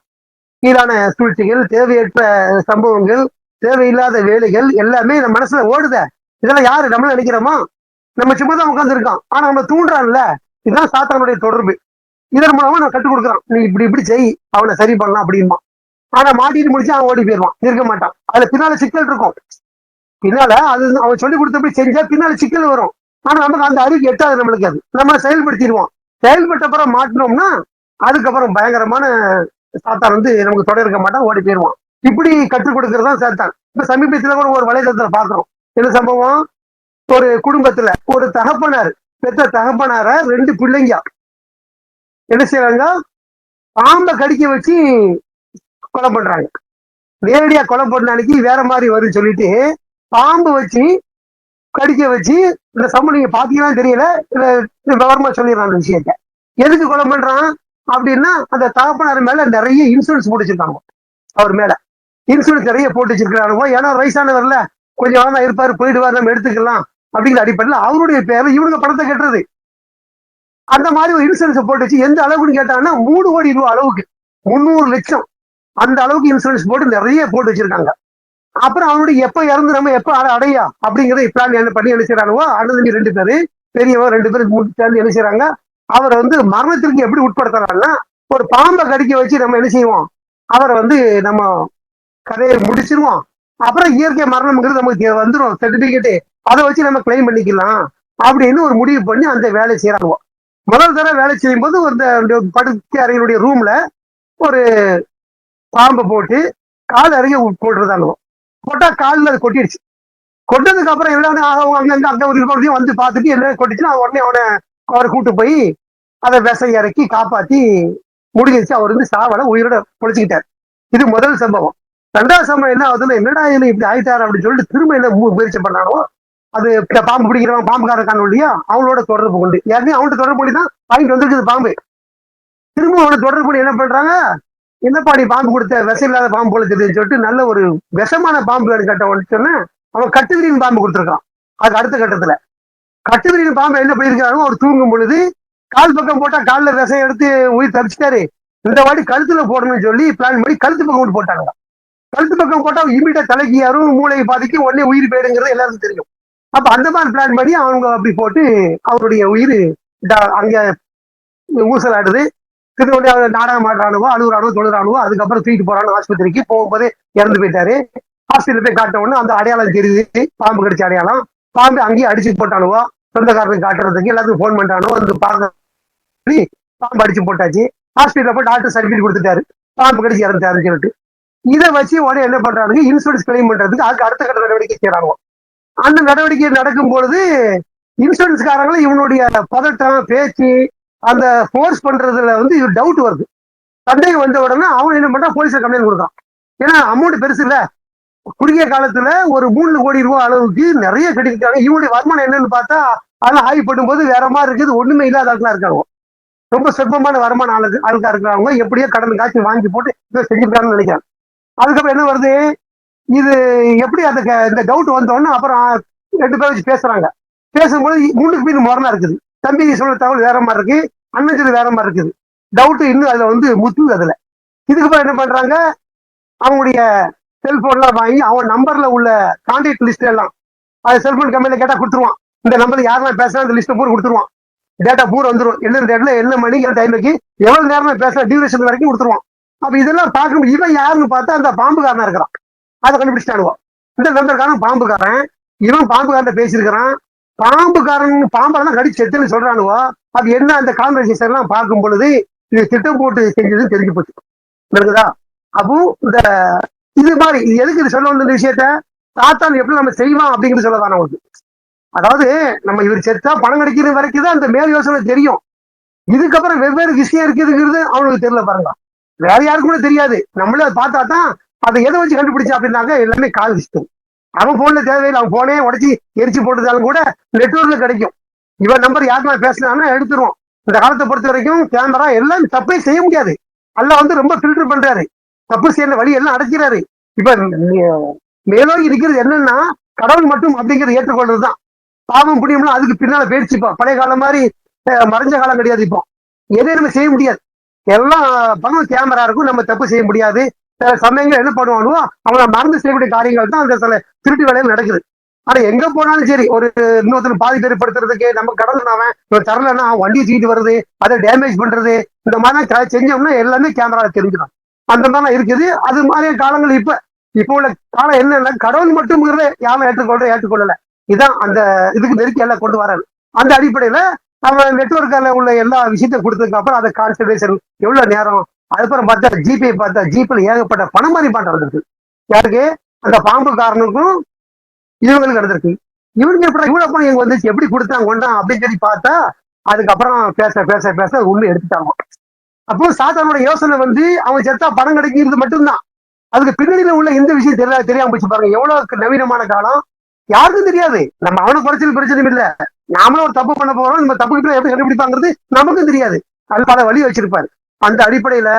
கீழான சூழ்ச்சிகள், தேவையற்ற சம்பவங்கள், தேவையில்லாத வேலைகள் எல்லாமே நம்ம மனசுல ஓடுத. இதெல்லாம் யாரு நம்ம நினைக்கிறோமா? நம்ம சும்மா தான் உட்கார்ந்து இருக்கோம், ஆனா நம்ம தூண்டுறான்ல, இதுதான் சாத்தானுடைய தொடர்பு. இதன் மூலமா நான் கற்றுக் கொடுக்குறான், நீ இப்படி இப்படி செய், அவனை சரி பண்ணலாம் அப்படின்பா. ஆனா மாட்டிட்டு முடிச்சு அவன் ஓடி போயிடுவான், இருக்க மாட்டான். அதுல பின்னால சிக்கல் இருக்கும். பின்னால அது அவன் சொல்லி கொடுத்தபடி செஞ்சா பின்னால சிக்கல் வரும். ஆனா நமக்கு அந்த அறிவு எட்டாது, நம்மளுக்கு அது நம்ம செயல்படுத்திடுவோம். செயல்பட்ட அப்புறம் மாட்டினோம்னா அதுக்கப்புறம் பயங்கரமான சாத்தான் நமக்கு தொடர இருக்க மாட்டான், ஓடி போயிடுவான். இப்படி கற்றுக் கொடுக்கறது தான் சாத்தான். இப்ப சமீபத்துல கூட ஒரு வலைதளத்துல பாக்குறோம். என்ன சம்பவம்? ஒரு குடும்பத்துல ஒரு தகப்பனார், பெற்ற தகப்பனார 2 பிள்ளைங்க என்ன செய்யறாங்க? பாம்பை கடிக்க வச்சு கொலை பண்றாங்க. நேரடியா கொலை பண்ண அன்னைக்கு வேற மாதிரி வரும்னு சொல்லிட்டு பாம்பு வச்சு கடிக்க வச்சு, இந்த சம்பவம் நீங்க பாத்தீங்கன்னா தெரியல, விவரமா சொல்லிடுறான் அந்த விஷயத்த. எதுக்கு கொலை பண்றான் அப்படின்னா, அந்த தகப்பனார் மேல நிறைய இன்சூரன்ஸ் போட்டு வச்சிருக்காங்க. அவர் மேல இன்சூரன்ஸ் நிறைய போட்டு வச்சிருக்கிறாங்க. ஏன்னா வயசானவர்ல கொஞ்சம் ஆனா இருப்பாரு, போயிடுவார், நம்ம எடுத்துக்கலாம் அப்படிங்கிற அடிப்படையில் அவருடைய பேர்ல இவனுங்க பணத்தை கட்டுறது. அந்த மாதிரி ஒரு இன்சூரன்ஸ் போட்டு வச்சு எந்த அளவுக்குன்னு கேட்டாங்கன்னா 3 கோடி ரூபாய் அளவுக்கு, 300 லட்சம், அந்த அளவுக்கு இன்சூரன்ஸ் போட்டு நிறைய போட்டு வச்சிருக்காங்க. அப்புறம் அவனுடைய எப்ப இறந்து நம்ம எப்ப அடையா அப்படிங்கிறத பிளான் என்ன பண்ணி என்ன செய்யறானுவோ, அண்ணன் தம்பி 2 பேரு, பெரியவன் 2 பேரும் சேர்ந்து என்ன செய்யறாங்க, அவரை மரணத்திற்கு எப்படி உட்படுத்துறாங்கன்னா, ஒரு பாம்பை கடிக்க வச்சு நம்ம என்ன செய்வோம், அவரை நம்ம கதையை முடிச்சிருவோம். அப்புறம் இயற்கை மரணம்ங்கிறது நமக்கு வந்துடும் சர்டிபிகேட்டு, அதை வச்சு நம்ம கிளைம் பண்ணிக்கலாம் அப்படின்னு ஒரு முடிவு பண்ணி அந்த வேலை செய்யறாங்க. முதல் தடவை வேலை செய்யும் போது ஒரு படுக்கை அறையினுடைய ரூம்ல ஒரு பாம்பை போட்டு கால் அருகே போட்டுருந்தாங்க. போட்டா காலில் அது கொட்டிடுச்சு. கொட்டதுக்கு அப்புறம் எல்லாரும் அங்கங்க அங்க ஒரு வந்து பார்த்துட்டு என்ன கொட்டிச்சுன்னா உடனே அவரை கூட்டு போய் அதை விசை இறக்கி காப்பாத்தி முடிஞ்சிருச்சு. அவர் சாவல, உயிரோட பொழைச்சுக்கிட்டார். இது முதல் சம்பவம். 2வது சம்பவம் என்ன ஆகுதுன்னா, என்னடா இதுல இப்படி ஆயிட்டாரு அப்படின்னு சொல்லிட்டு திரும்ப என்ன முயற்சி பண்ணானோ, அது பாம்பு பிடிக்கிறவன் பாம்புக்காரக்கான இல்லையா, அவங்களோட தொடர்பு கொண்டு யாருமே அவன்கிட்ட தொடர்பு பண்ணி தான் வாங்கிட்டு வந்துருக்குது பாம்பு. திரும்ப அவனை தொடர்பு பண்ணி என்ன பண்றாங்க, என்னப்பா நீ பாம்பு கொடுத்த, விஷம் இல்லாத பாம்பு போல தெரியுதுன்னு சொல்லிட்டு நல்ல ஒரு விஷமான பாம்பு கட்ட சொன்ன அவன் கட்டுவிரின் பாம்பு கொடுத்துருக்கான். அதுக்கு அடுத்த கட்டத்துல கட்டுவிரின் பாம்பு என்ன பண்ணிருக்காங்க, அவர் தூங்கும் பொழுது கால் பக்கம் போட்டா காலில் விஷம் எடுத்து உயிர் தப்பிச்சிட்டாரு. இந்த வாட்டி கழுத்துல போடணும்னு சொல்லி பிளான் பண்ணி கழுத்து பக்கம் கொண்டு போட்டாங்க. கழுத்து பக்கம் போட்டா இமீடியா தலைக்கு யாரும் மூளையை பாதிக்கு உடனே உயிர் போயிடுங்கிறது எல்லாருக்கும் தெரியும். அப்ப அந்த மாதிரி பிளான் பண்ணி அவங்க அப்படி போட்டு அவருடைய உயிர் அங்க ஊசலாடுது. திருவண்ணி நாடகம் ஆடுறானுவோ, அழுகுறானுவோ, தொழுறானுவோ. அதுக்கப்புறம் தூக்கிட்டு போறானு ஆஸ்பத்திரிக்கு. போகும்போது இறந்து போயிட்டாரு. ஹாஸ்பிட்டல் போய் காட்ட உடனே அந்த அடையாளம் தெரியுது, பாம்பு கடிச்ச அடையாளம். பாம்பு அங்கேயே அடிச்சு போட்டானுவோ, சொந்தக்காரனுக்கு காட்டுறதுக்கு எல்லாத்துக்கும் போன் பண்ணிட்டானுவோ, வந்து பாம்பு அடிச்சு போட்டாச்சு. ஹாஸ்பிட்டல் போய் டாக்டர் சர்டிபிகேட் கொடுத்துட்டாரு, பாம்பு கடிச்சு இறந்துட்டாருன்னு சொல்லிட்டு. இதை வச்சு உடனே என்ன பண்றாங்க, இன்சூரன்ஸ் கிளைம் பண்றதுக்கு அதுக்கு அடுத்த கட்ட நடவடிக்கை செய்யறாங்க. அந்த நடவடிக்கை நடக்கும் பொழுது இன்சூரன்ஸ்காரங்களும் இவனுடைய பதட்டம், பேச்சு, அந்த ஃபோர்ஸ் பண்றதுல இவர் டவுட் வருது. சந்தேகம் வந்த உடனே அவன் என்ன பண்றான், போலீஸ்ல கம்ப்ளைண்ட் கொடுக்குறான். ஏன்னா அமௌண்ட் பெருசு இல்ல. குறுகிய காலத்துல ஒரு 3 கோடி ரூபாய் அளவுக்கு நிறைய கிடைக்கிறாங்க. இவனுடைய வருமானம் என்னன்னு பார்த்தா அதெல்லாம் ஆய்வு பண்ணும் போது வேற மாதிரி இருக்குது. ஒண்ணுமே இல்லாத ஆட்களா இருக்காங்க. ரொம்ப சொற்பமான வருமான ஆளுக்கா இருக்கிறவங்க எப்படியோ கடன் காட்சி வாங்கி போட்டு இதை செஞ்சிருக்காங்கன்னு நினைக்கிறேன். அதுக்கப்புறம் என்ன வருது, இது எப்படி அந்த இந்த டவுட் வந்தோடனே அப்புறம் 2 பேர் வச்சு பேசுறாங்க. பேசும்போது முன்னுக்கு பின் முரணா இருக்குது. தம்பி சொல்ற தகவல் வேற மாதிரி இருக்கு, அண்ணன் சொல்லி வேற மாதிரி இருக்குது. டவுட் இன்னும் அதுல வந்து முத்து அதுல. இதுக்கு அப்புறம் என்ன பண்றாங்க, அவங்களுடைய செல்போன்லாம் வாங்கி அவன் நம்பர்ல உள்ள கான்டாக்ட் லிஸ்ட் எல்லாம் அது செல்போன் கம்பெனில கேட்டா கொடுத்துருவான். இந்த நம்பர்ல யாரெல்லாம் பேசுறா அந்த லிஸ்ட் பூரா கொடுத்துருவான். டேட்டா பூரா வந்துடும். என்ன டேட்ல என்ன மணி என்ன டைமுக்கு எவ்வளவு நேரம் பேசுற டியூரேஷன் வரைக்கும் கொடுத்துருவான். அப்ப இதெல்லாம் பார்க்கும் இவன் யாருன்னு பார்த்தா அந்த பாம்புக்காரனா இருக்கிறான். அதை கண்டுபிடிச்சிட்டானுவோம். இந்த நம்பர்காரன் பாம்புக்காரன், இவன் பாம்புக்காரன் பேசியிருக்கிறான். பாம்புக்காரன் பாம்பெல்லாம் கடிச்சு செத்துன்னு சொல்றானுவோ. அது என்ன அந்த கான்வர்சேஷன் எல்லாம் பார்க்கும் பொழுது இது திட்டம் போட்டு செஞ்சதுன்னு தெரிஞ்சு போச்சு. இருக்குதா? அப்போ இந்த இது மாதிரி இது எதுக்கு இது சொல்ல வந்த விஷயத்த தாத்தான் எப்படி நம்ம செய்வான் அப்படிங்கிறது சொல்லதான் நமக்கு. அதாவது நம்ம இவர் செத்தா பணம் கிடைக்கிறது வரைக்கும் தான் அந்த மேல் யோசனை தெரியும். இதுக்கப்புறம் வெவ்வேறு விஷயம் இருக்குதுங்கிறது அவனுக்கு தெரியல பாருங்க. வேற யாருக்கு கூட தெரியாது. நம்மளே அதை பார்த்தா தான் அதை எதை வச்சு கண்டுபிடிச்சா அப்படின்னாக்க எல்லாமே கால் விஷயம். அவன் போன்ல தேவையில்லை, அவன் போனே உடச்சி எரிச்சு போட்டதாலும் கூட நெட்வொர்க்ல கிடைக்கும். இவன் நம்பர் யாருன்னா பேசினான்னா எடுத்துருவோம். இந்த காலத்தை பொறுத்த வரைக்கும் கேமரா எல்லாம் தப்பே செய்ய முடியாது. அல்ல வந்து ரொம்ப ஃபில்டர் பண்றாரு, தப்பு செய்யற வழி எல்லாம் அடைக்கிறாரு. இப்ப மேலோகி இருக்கிறது என்னன்னா கடவுள் மட்டும் அப்படிங்கிறது ஏற்றுக்கொள்றதுதான். பாவம் புண்ணியம்லாம் அதுக்கு பின்னால போயிடுச்சுப்பா. பழைய காலம் மாதிரி மறைஞ்ச காலம் கிடையாது. இப்போ எதையும் நம்ம செய்ய முடியாது. எல்லாம் பக்கம் கேமரா இருக்கும், நம்ம தப்பு செய்ய முடியாது. சில சமயங்கள் என்ன பண்ணுவானோ அவனை மறந்து செய்யக்கூடிய காரியங்கள் தான் அந்த சில திருட்டு வேலைகள் நடக்குது. ஆனா எங்க போனாலும் சரி, ஒரு இன்னொருத்தர் பாதிப்பு ஏற்படுத்துறதுக்கு நம்ம கடவுள் அவன் தரலன்னா வண்டியை தூக்கிட்டு வருது, அதை டேமேஜ் பண்றது, இந்த மாதிரி செஞ்சோம்னா எல்லாமே கேமரா தெரிஞ்சிடும். அந்த மாதிரிலாம் இருக்குது. அது மாதிரி காலங்கள் இப்ப உள்ள காலம் என்னன்னா கடவுள் மட்டும்ங்கிறத யாரும் ஏற்றுக்கொள்ளல. இதான் அந்த இதுக்கு நெருக்கி எல்லாம் கொண்டு வராரு. அந்த அடிப்படையில அவன் நெட்வொர்க்கால உள்ள எல்லா விஷயத்தையும் கொடுத்ததுக்கு அப்புறம் அதை கான்சன்ட்ரேஷன் எவ்வளவு நேரம், அதுக்கப்புறம் பார்த்தா ஜிபே பார்த்தா ஜிபேல ஏகப்பட்ட பணம் பரிமாற்றம் நடந்திருக்கு. யாருக்கு? அந்த பாம்புக்காரனுக்கும் இவங்களுக்கு நடந்திருக்கு. இவங்க எப்படி இவ்வளவு பணம் எங்க வந்துச்சு, எப்படி கொடுத்தாங்க கொண்டா அப்படின்னு சொல்லி பார்த்தா அதுக்கப்புறம் பேச பேச பேச உள்ள எடுத்துட்டாங்க. அப்போ சாத்தானோட யோசனை வந்து அவன் செத்தா பணம் கிடைக்கிறது மட்டும்தான். அதுக்கு பின்னணியில உள்ள எந்த விஷயம் தெரியாம போச்சு பாருங்க. எவ்வளவு நவீனமான காலம் யாருக்கும் தெரியாது. நம்ம அவனை குறைச்சல் பிரச்சனையும் இல்லை, நாமளும் ஒரு தப்பு பண்ண போறோம், நம்ம தப்புக்கு எப்படி கண்டுபிடிப்பாங்கிறது நமக்கும் தெரியாது. அது பல வழி வச்சிருப்பாரு. அந்த அடிப்படையில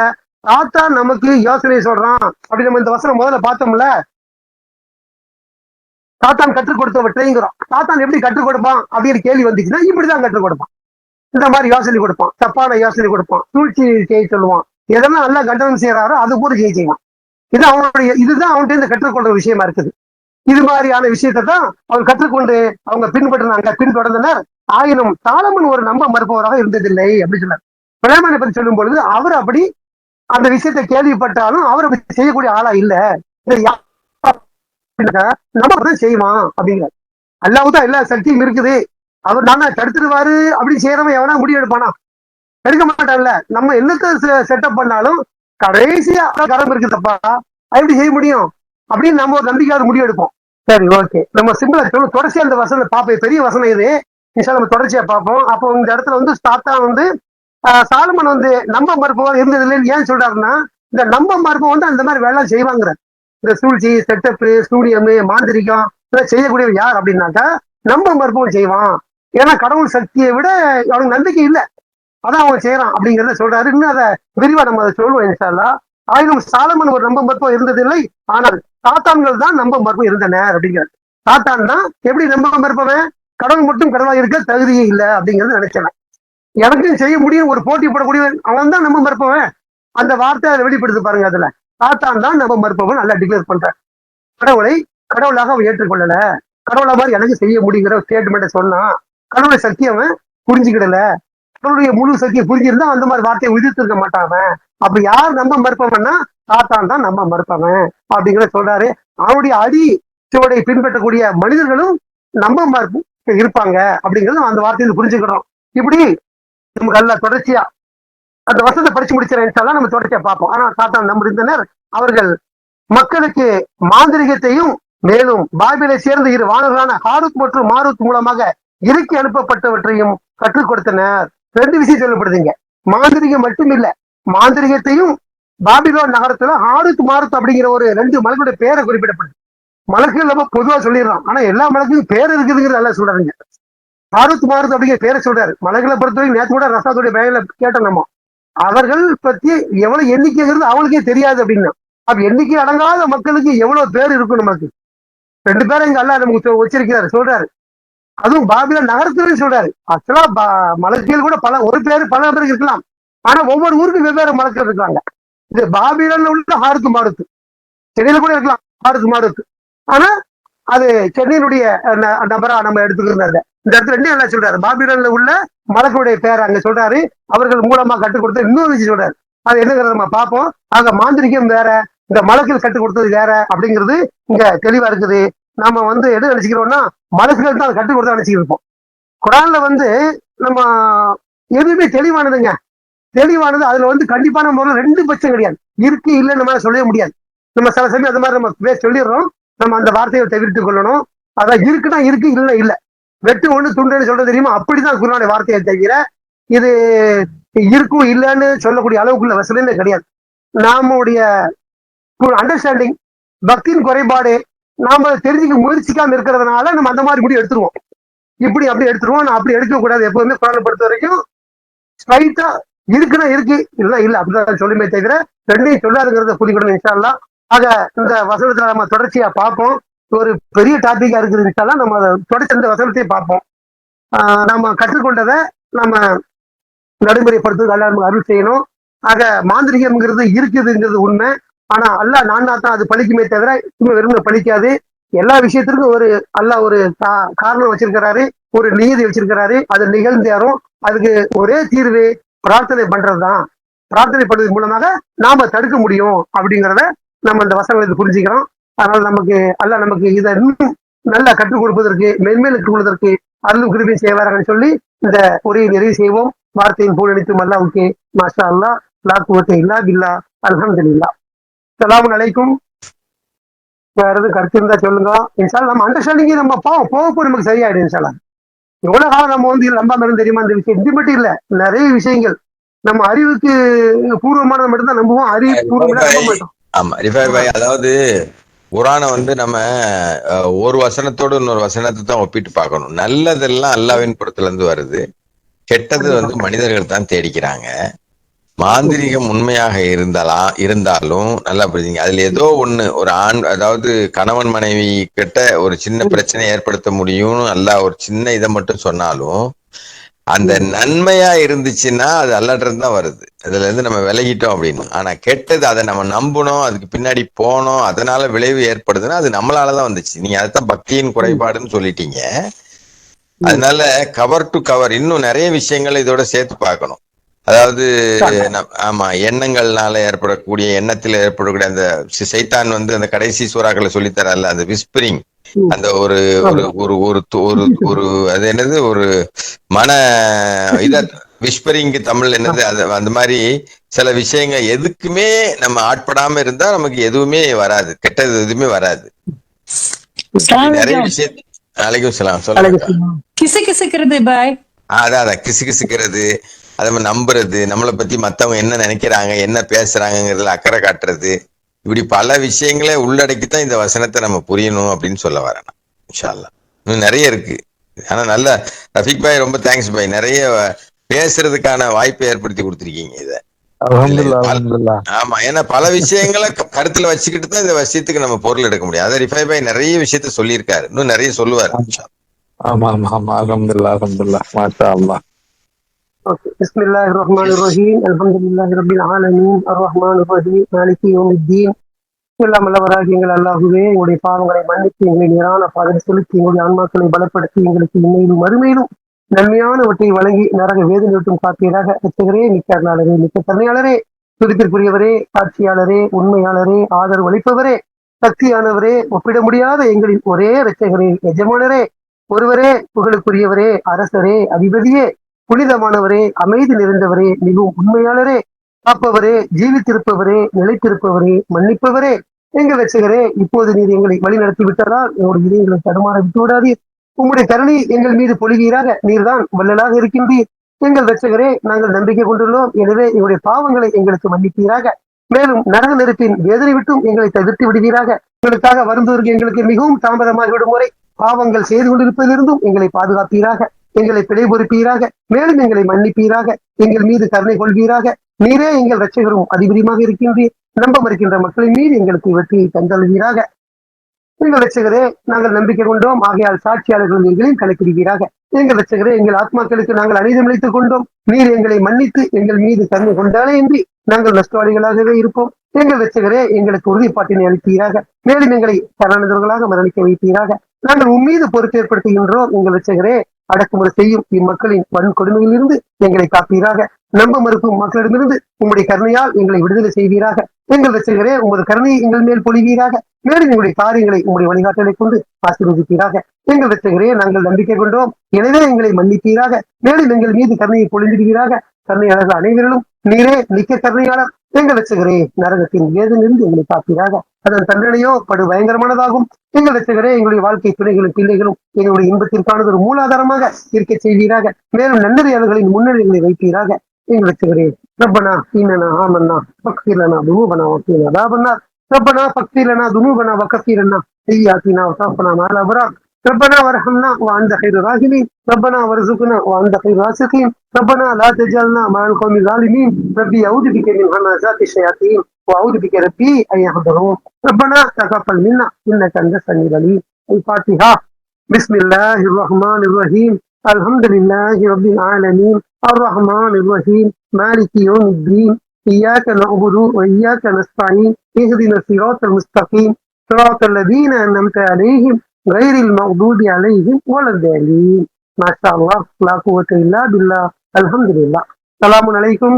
தாத்தா நமக்கு யோசனை சொல்றான். அப்படி நம்ம இந்த வசனம் முதல்ல பார்த்தோம்ல, தாத்தான் கற்றுக் கொடுத்தவற்றைங்கிறோம். தாத்தான் எப்படி கற்றுக் கொடுப்பான் அப்படின்னு கேள்வி வந்துச்சுன்னா இப்படிதான் கற்றுக் கொடுப்பான். இந்த மாதிரி யோசனை கொடுப்பான், தப்பான யோசனை கொடுப்பான், சூழ்ச்சி செய்ய சொல்லுவான். எதெல்லாம் நல்லா கண்டனம் செய்யறாரோ அது கூட செய்வான். இது அவனுடைய இதுதான் அவன்கிட்ட இருந்து கற்றுக்கொள்ற விஷயமா இருக்குது. இது மாதிரியான விஷயத்தை தான் அவங்க கற்றுக்கொண்டு அவங்க பின்தொடர்ந்தனர். ஆயினும் சாலமன் ஒரு நம்ப மறுப்பவராக இருந்ததில்லை அப்படின்னு சொன்னார். சுலைமானை பற்றி சொல்லும் பொழுது அவர் அப்படி அந்த விஷயத்தை கேள்விப்பட்டாலும் அவர் அப்படி செய்யக்கூடிய ஆளா இல்ல, நம்ம செய்வான் அப்படிங்கிறார். அல்லாஹ்வுதான் எல்லா சக்தியும் இருக்குது, அவர் நானா தடுத்துருவாரு அப்படின்னு செய்யறவன் எவனா முடிவு எடுப்பானா? எடுக்க மாட்டான்ல. நம்ம என்னத்தை செட்டப் பண்ணாலும் கடைசியா கரம் இருக்குதப்பா, எப்படி செய்ய முடியும் அப்படின்னு நம்ம ஒரு நம்பிக்கையாவது முடிவு எடுப்போம். சரி, ஓகே, நம்ம சிம்பிளா தொடர்ச்சியா அந்த வசனம் பார்ப்போம். பெரிய வசனம் இது, நம்ம தொடர்ச்சியா பார்ப்போம். அப்போ இந்த இடத்துல வந்து தாத்தா வந்து சாலமன் வந்து நம்ப மறுப்பவர் இருந்ததில்லைன்னு ஏன் சொல்றாருன்னா, இந்த நம்ப மறுப்பம் வந்து அந்த மாதிரி வேலை செய்வாங்கிற இந்த சூழ்ச்சி செட்டப்பு ஸ்டூடியம் மாந்திரிகம் இதெல்லாம் செய்யக்கூடியவர் யார் அப்படின்னாக்கா நம்ப மறுப்பவன் செய்வான். ஏன்னா கடவுள் சக்தியை விட அவனுக்கு நம்பிக்கை இல்லை, அதான் அவன் செய்யறான் அப்படிங்கிறத சொல்றாரு. இன்னும் அதை விரிவா நம்ம அதை சொல்லுவோம் இன்ஷா அல்லாஹ். ஆயினும் சாலமன் ஒரு நம்ப மறுப்பம் இருந்ததில்லை, ஆனால் சாத்தான்கள் தான் நம்ப மறுப்பம் இருந்தனர் அப்படிங்கிறது. சாத்தான் தான் எப்படி நம்ப மறுப்பவன், கடவுள் மட்டும் கடவுளா இருக்க தகுதியே இல்லை அப்படிங்கிறது நினைச்சவன், எனக்கும் செய்ய முடியும் ஒரு போட்டி போடக்கூடியவன் அவன் தான் நம்ப மறுப்பவன். அந்த வார்த்தை அதை வெளிப்படுத்து பாருங்க. அதுல சாத்தான் தான் நம்ப மறுப்பவன் நல்லா டிக்ளேர் பண்ற. கடவுளை கடவுளாக அவன் ஏற்றுக்கொள்ளல, கடவுளை மாதிரி எனக்கு செய்ய முடியுங்கிற ஸ்டேட்மெண்ட்டை சொன்னா கடவுளை சக்தி அவன் புரிஞ்சுக்கிடல. கடவுளுடைய முழு சக்தியை புரிஞ்சிருந்தா அந்த மாதிரி வார்த்தையை உதிர்த்திருக்க மாட்டாவன். அப்படி யார் நம்ப மறுப்பவன்னா சாத்தான் தான் நம்ப மறுப்பவன் அப்படிங்கிறத சொல்றாரு. அவனுடைய அடி சுவடை பின்பற்றக்கூடிய மனிதர்களும் நம்ப மறுப்பு இருப்பாங்க அப்படிங்கிறது அந்த வார்த்தையில புரிஞ்சுக்கிறோம். இப்படி நமக்கு நல்ல தொடர்ச்சியா அந்த வசனத்தை படிச்சு முடிச்சிடலாம், நம்ம தொடர்ச்சியா பார்ப்போம். ஆனா சாத்தான் நம்பியிருந்தனர். அவர்கள் மக்களுக்கு மாந்திரிகத்தையும் மேலும் பாபிலை சேர்ந்த இரு வானர்களான ஹாரூத் மற்றும் மாரூத் மூலமாக இறுக்கி அனுப்பப்பட்டவற்றையும் கற்றுக் கொடுத்தனர். ரெண்டு விஷயம் சொல்லப்படுதுங்க. மாந்திரிகம் மட்டும் இல்ல, மாந்திரிகத்தையும் பாபிலோன் நகரத்துல ஹாரூத் மாரூத் அப்படிங்கிற ஒரு ரெண்டு மலர்களுடைய பேரை குறிப்பிடப்படுது. மலக்குகள் நம்ம பொதுவா சொல்லிடுறோம், ஆனா எல்லா மலக்குக்கும் பேர் இருக்குதுங்கிறது நல்லா சொல்றாருங்க. ஹாரூத் மாரூத் அப்படிங்கிற பேரை சொல்றாரு. மலர்களை பொறுத்தவரைக்கும் நேற்று கூட ரசாத்துடைய பெயர்ல கேட்டோம் நம்ம, அவர்கள் பத்தி எவ்வளவு எண்ணிக்கைங்கிறது அவங்களுக்கே தெரியாது அப்படின்னா, அப்ப எண்ணிக்கை அடங்காத மக்களுக்கு எவ்வளவு பேர் இருக்கும் நமக்கு. ரெண்டு பேரும் இங்க அல்ல நமக்கு வச்சிருக்கிறாரு சொல்றாரு. அதுவும் பாபிலோன் நகரத்துல சொல்றாரு. ஆக்சுவலா மலக்குகள் கூட ஒரு பேரு பல பேருக்கு இருக்கலாம். ஆனா ஒவ்வொரு ஊருக்கு வெவ்வேறு மலக்குகள் இருக்காங்க. இது பாபிலோன்ல உள்ள ஹாருத்து மாருத்து, சென்னையில கூட இருக்கலாம் ஹாருத்து மாருத்து. ஆனா அது சென்னையினுடைய நபரா நம்ம எடுத்துக்கிறது. இந்த இடத்துல ரெண்டு என்ன சொல்றாரு, பாபிலோன்ல உள்ள மலக்குடைய பேரை அங்க சொல்றாரு, அவர்கள் மூலமா கற்றுக் கொடுத்த இன்னொரு விஷயம் சொல்றாரு. அது என்னங்கிறத நம்ம பார்ப்போம். ஆக மாந்திரிகம் வேற, இந்த மலக்குகள் கற்றுக் கொடுத்தது வேற அப்படிங்கிறது இங்க தெளிவா இருக்குது. நாம எது நினைச்சுக்கிறோம்னா மலக்குகள் தான் கற்றுக் கொடுத்தா நினைச்சுக்கிட்டு இருப்போம். குரான்ல நம்ம எதுவுமே தெளிவானதுங்க. தெளிவானது அதுல கண்டிப்பான முறையில் ரெண்டு பட்சம் கிடையாது. இருக்கு இல்லைன்னு நம்ம சொல்லவே முடியாது. நம்ம சில சமயம் அந்த மாதிரி நம்ம சொல்லிடுறோம். நம்ம அந்த வார்த்தையை தவிர்த்து கொள்ளணும். அதான் இருக்குன்னா இருக்கு, இல்லை இல்ல. வெட்டு ஒண்ணு துண்டுன்னு சொல்றது தெரியுமா? அப்படிதான் குரானுடைய வார்த்தையை தவிர இது இருக்கும் இல்லைன்னு சொல்லக்கூடிய அளவுக்குள்ள வசதியே கிடையாது. நம்முடைய அண்டர்ஸ்டாண்டிங், பக்தியின் குறைபாடு, நாம தெரிஞ்சுக்க முயற்சிக்காம இருக்கிறதுனால நம்ம அந்த மாதிரி முடிவு எடுத்துருவோம். இப்படி அப்படி எடுத்துருவோம். நான் அப்படி எடுக்க கூடாது. எப்பவுமே குரானை பொறுத்த வரைக்கும் ஸ்ட்ரைட்டா இருக்குன்னா இருக்கு, இல்ல இல்ல அப்படிதான் சொல்லுமே தவிர ரெண்டையும் சொல்லாதுங்கிறத புரிஞ்சுக்கணும் இன்ஷா அல்லாஹ். ஆக இந்த வசனத்துல நம்ம தொடர்ச்சியா பார்ப்போம். ஒரு பெரிய டாபிக்கா இருக்குது இன்ஷா அல்லாஹ். நம்ம தொடர்ச்சி இந்த வசனத்தையும் பார்ப்போம். நம்ம கற்றுக்கொண்டதை நம்ம நடைமுறைப்படுத்துறது எல்லாரும் அருள் செய்யணும். ஆக மாந்திரிகம்ங்கிறது இருக்குதுங்கிறது உண்மை. ஆனா அல்லாஹ் நானா தான் அது பழிக்குமே தவிர இன்னும் வெறும் பழிக்காது. எல்லா விஷயத்திற்கும் அல்லாஹ் ஒரு காரணம் வச்சிருக்கிறாரு, ஒரு நியதி வச்சிருக்கிறாரு. அது நிகழ்ந்தேறும். அதுக்கு ஒரே தீர்வு பிரார்த்தனை பண்றதுதான். பிரார்த்தனை பண்றது மூலமாக நாம தடுக்க முடியும் அப்படிங்கிறத நம்ம இந்த வசனங்களை புரிஞ்சுக்கிறோம். அதனால நமக்கு இதை இன்னும் நல்லா கற்றுக் கொடுப்பதற்கு, மென்மேலுக்கு கொள்வதற்கு அருளும் கிருபையும் செய்வார்கள் சொல்லி இந்த உரையை நிறைவு செய்வோம். வார்த்தையின் பூலணித்தும் அல்லாஹ்வுக்கே. மாஷா அல்லாஹ், லா குவத்த இல்லா பில்லா, அல்ஹம்துலில்லாஹ். ஸலாமுன் அலைக்கும். வேற எதுவும் கருத்து இருந்தா சொல்லுங்க. இன்ஷால்லா நம்ம அண்டர்ஸ்டாண்டிங் நம்ம போக நமக்கு சரியாயிடும் இன்ஷால்லா. எவ்வளவு காலம் நம்ம இது நம்பாம இருந்து தெரியுமா? இந்த விஷயம் இது மட்டும் இல்ல, நிறைய விஷயங்கள் நம்ம அறிவுக்கு பூர்வமானதை மட்டும்தான் நம்புவோம், அறிவு பூர்வமான நம்ப மாட்டோம். ஆமா ரிஃபை பாய், அதாவது குரானை நம்ம ஒரு வசனத்தோடு இன்னொரு வசனத்தை தான் ஒப்பிட்டு பார்க்கணும். நல்லதெல்லாம் அல்லாஹ்வின் புறத்துல இருந்து வருது, கெட்டது மனிதர்கள் தான் தேடிக்கிறாங்க. மாந்திரிகம் உண்மையாக இருந்தாலும் நல்லா புரிஞ்சுங்க, அதுல ஏதோ ஒண்ணு ஒரு அதாவது கணவன் மனைவி கிட்ட ஒரு சின்ன பிரச்சனை ஏற்படுத்த முடியும்னு அல்லாஹ் ஒரு சின்ன இதை மட்டும் சொன்னாலும், அந்த நன்மையா இருந்துச்சுன்னா அது அல்லாஹ்ட்ட தான் வருது. அதுல இருந்து நம்ம விலகிட்டோம் அப்படின்னு. ஆனா கெட்டது, அதை நம்ம நம்பணும், அதுக்கு பின்னாடி போனோம், அதனால விளைவு ஏற்படுதுன்னா அது நம்மளாலதான் வந்துச்சு. நீங்க அதைத்தான் பக்தியின் குறைபாடுன்னு சொல்லிட்டீங்க. அதனால கவர் டு கவர் இன்னும் நிறைய விஷயங்களை இதோட சேர்த்து பார்க்கணும். அதாவது ஆமா, எண்ணங்கள்னால ஏற்படக்கூடிய, எண்ணத்துல ஏற்படக்கூடிய அந்த சைத்தான் அந்த கடைசி சூறாக்களை சொல்லித்தரல, அந்த விஸ்பரிங், அந்த ஒரு ஒரு ஒரு ஒரு அது என்னது, ஒரு மன இத விஸ்பரிங் தமிழ் என்னது, அது அந்த மாதிரி சில விஷயங்கள் எதுக்குமே நம்ம ஆட்படாம இருந்தா நமக்கு எதுவுமே வராது, கெட்டது எதுவுமே வராது. நிறைய விஷயம். அலைக்கும் சலாம். சொல்லுங்க. கிசுகிசுக்கிறது பாய். அதான் கிசுகிசுக்கிறது, அதை நம்புறது, நம்மளை பத்தி மத்தவங்க என்ன நினைக்கிறாங்க, என்ன பேசுறாங்கிறதுல அக்கறை காட்டுறது, இப்படி பல விஷயங்களே உள்ளடக்கித்தான் இந்த வசனத்தை நம்ம புரியணும் அப்படின்னு சொல்ல வரேன். இன்ஷா அல்லாஹ் இன்னும் நிறைய இருக்கு. ஆனா நல்ல ரஃபீக் பாய், ரொம்ப தேங்க்ஸ் பாய், நிறைய பேசுறதுக்கான வாய்ப்பை ஏற்படுத்தி கொடுத்துருக்கீங்க இத. ஆமா, ஏன்னா பல விஷயங்களை கருத்துல வச்சுக்கிட்டு தான் இந்த விஷயத்துக்கு நம்ம பொருள் எடுக்க முடியும். அதை ரிஃபை பாய் நிறைய விஷயத்த சொல்லியிருக்காரு, இன்னும் நிறைய சொல்லுவாரு. ஆமா ஆமா ஆமா, அல்ஹம்துலில்லாஹ் அல்ஹம்துலில்லாஹ், மாஷா அல்லாஹ். பிஸ்மில்லாஹிர் ரஹ்மானிர் ரஹீம், அல்ஹம்துலில்லாஹி ரப்பில் ஆலமீன், அர்ரஹ்மானிர் ரஹீம், மாலிகி யௌமித்தீன். எல்லாம் வல்லவராகி எங்கள் அல்லாஹ்வே, எங்களுடைய பாவங்களை மன்னித்து எங்களை நேரான பாதையை செலுத்தி எங்களுடைய ஆன்மாக்களை பலப்படுத்தி எங்களுக்கு இன்மையிலும் மறுமையிலும் நன்மையானவற்றை வழங்கி நரக வேதனை விட்டும் காப்பீராக. ரட்சகரே, மிக்க அருளாளரே, மிக்க கருணையாளரே, துதிப்பிற்குரியவரே, காட்சியாளரே, உண்மையாளரே, ஆதரவு அளிப்பவரே, சக்தியானவரே, ஒப்பிட முடியாத எங்களின் ஒரே ரட்சகரே, எஜமானரே, ஒருவரே, புகழுக்குரியவரே, அரசரே, அதிபதியே, புனிதமானவரே, அமைதி நிறைந்தவரே, மிகவும் உண்மையாளரே, காப்பவரே, ஜீவித்திருப்பவரே, நிலைத்திருப்பவரே, மன்னிப்பவரே, எங்கள் ரட்சகரே, இப்போது நீர் எங்களை வழி நடத்தி விட்டதால் எங்களுடைய இதயங்களை தடுமாற விட்டு விடாதீர். உம்முடைய கருணை எங்கள் மீது பொழிவீராக. நீர்தான் வல்லலாக இருக்கின்றீர். எங்கள் ரட்சகரே, நாங்கள் நம்பிக்கை கொண்டுள்ளோம். எனவே எங்களுடைய பாவங்களை எங்களுக்கு மன்னிப்பீராக. மேலும் நரக நெருப்பின் வேதனை விட்டும் எங்களை தவிர்த்து விடுவீராக. எங்களுக்காக வருந்தோருக்கு எங்களுக்கு மிகவும் தாமதமாகிவிடும் முறை பாவங்கள் செய்து கொண்டிருப்பதிலிருந்தும் எங்களை பாதுகாப்பீராக. எங்களை பிழை பொறுப்பீராக. மேலும் எங்களை மன்னிப்பீராக. எங்கள் மீது கருணை கொள்வீராக. நீரே எங்கள் ரட்சகரும் அதிபதியுமாக இருக்கின்றீர். நம்ப மறுக்கின்ற மக்களின் மீது எங்களுக்கு வெற்றியை தந்தல்வீராக. எங்கள் ரட்சகரே, நாங்கள் நம்பிக்கை கொண்டோம், ஆகையால் சாட்சியாளர்கள் எங்களையும் கணக்கிடுவீராக. எங்கள் ரட்சகரே, எங்கள் ஆத்மாக்களுக்கு நாங்கள் அநீதமிழைத்துக் கொண்டோம், நீர் எங்களை மன்னித்து எங்கள் மீது கருணை கொண்டாலே இன்றி நாங்கள் நஷ்டவாளிகளாகவே இருப்போம். எங்கள் ரட்சகரே, எங்களுக்கு உறுதிப்பாட்டினை அளிப்பீராக, மேலும் எங்களை சரணானவர்களாக மரணிக்க வைப்பீராக. நாங்கள் உம்மீது பொறுப்பேற்படுத்துகின்றோம். எங்கள் ரட்சகரே, அடக்குமுறை செய்யும் இம்மக்களின் வன்கொடுமையில் இருந்து எங்களை காப்பீராக. நம்ப மறுக்கும் மக்களிடமிருந்து உங்களுடைய கருணையால் எங்களை விடுதலை செய்வீராக. எங்கள் ரட்சகரே, உமது கருணையை எங்கள் மேல் பொழிவீராக. மேலும் எங்களுடைய காரியங்களை உங்களுடைய வழிகாட்டலை கொண்டு ஆசீர்வதிப்பீராக. எங்கள் ரட்சகரே, நாங்கள் நம்பிக்கை கொண்டோம், எனவே எங்களை மன்னிப்பீராக. மேலும் எங்கள் மீது கருணையை பொழிந்திடுவீராக. கருணையாளர்கள் அனைவரிலும் நீரே நிக்க கருணையாளர். எங்கள் ரட்சகரே, நரகத்தின் வேதனிலிருந்து எங்களை காப்பீராக. அதன் தண்டனையோ படு பயங்கரமானதாகும். எங்கள் ரட்சகரே, எங்களுடைய வாழ்க்கை துணைகளும் பிள்ளைகளும் எங்களுடைய இன்பத்திற்கானது ஒரு மூலாதாரமாக இருக்க செய்வீராக. மேலும் நன்னறியாளர்களின் முன்னணிகளை வைப்பீராக. எங்கள் ரட்சகரே, ரப்பனா இன்னனா ஆமன்னா ஃபக்ஃபிர் லனா துனூபனா வகீனா அதாபன்னார். ரப்பனா ஃபக்ஃபிர் லனா துனூபனா வகஃபிர் லனா சய்யிஆத்தினா வதவஃபனா மஅல் அப்ரார். ربنا وارحمنا وانت خير الراحمين. ربنا وارزقنا وانت خير الرازقين. ربنا لا تجعلنا مع القوم الظالمين. ربي اعوذ بك من همزات الشياطين واعوذ بك ربي ان يحضرون. ربنا تقبل منا انك انت السميع العليم. الفاتحه. بسم الله الرحمن الرحيم. الحمد لله رب العالمين الرحمن الرحيم مالك يوم الدين. اياك نعبد واياك نستعين. اهدنا الصراط المستقيم صراط الذين انعمت عليهم غير المغضوب عليهم ولا الضالين. ما شاء الله لا قوة إلا بالله. الحمد لله. السلام عليكم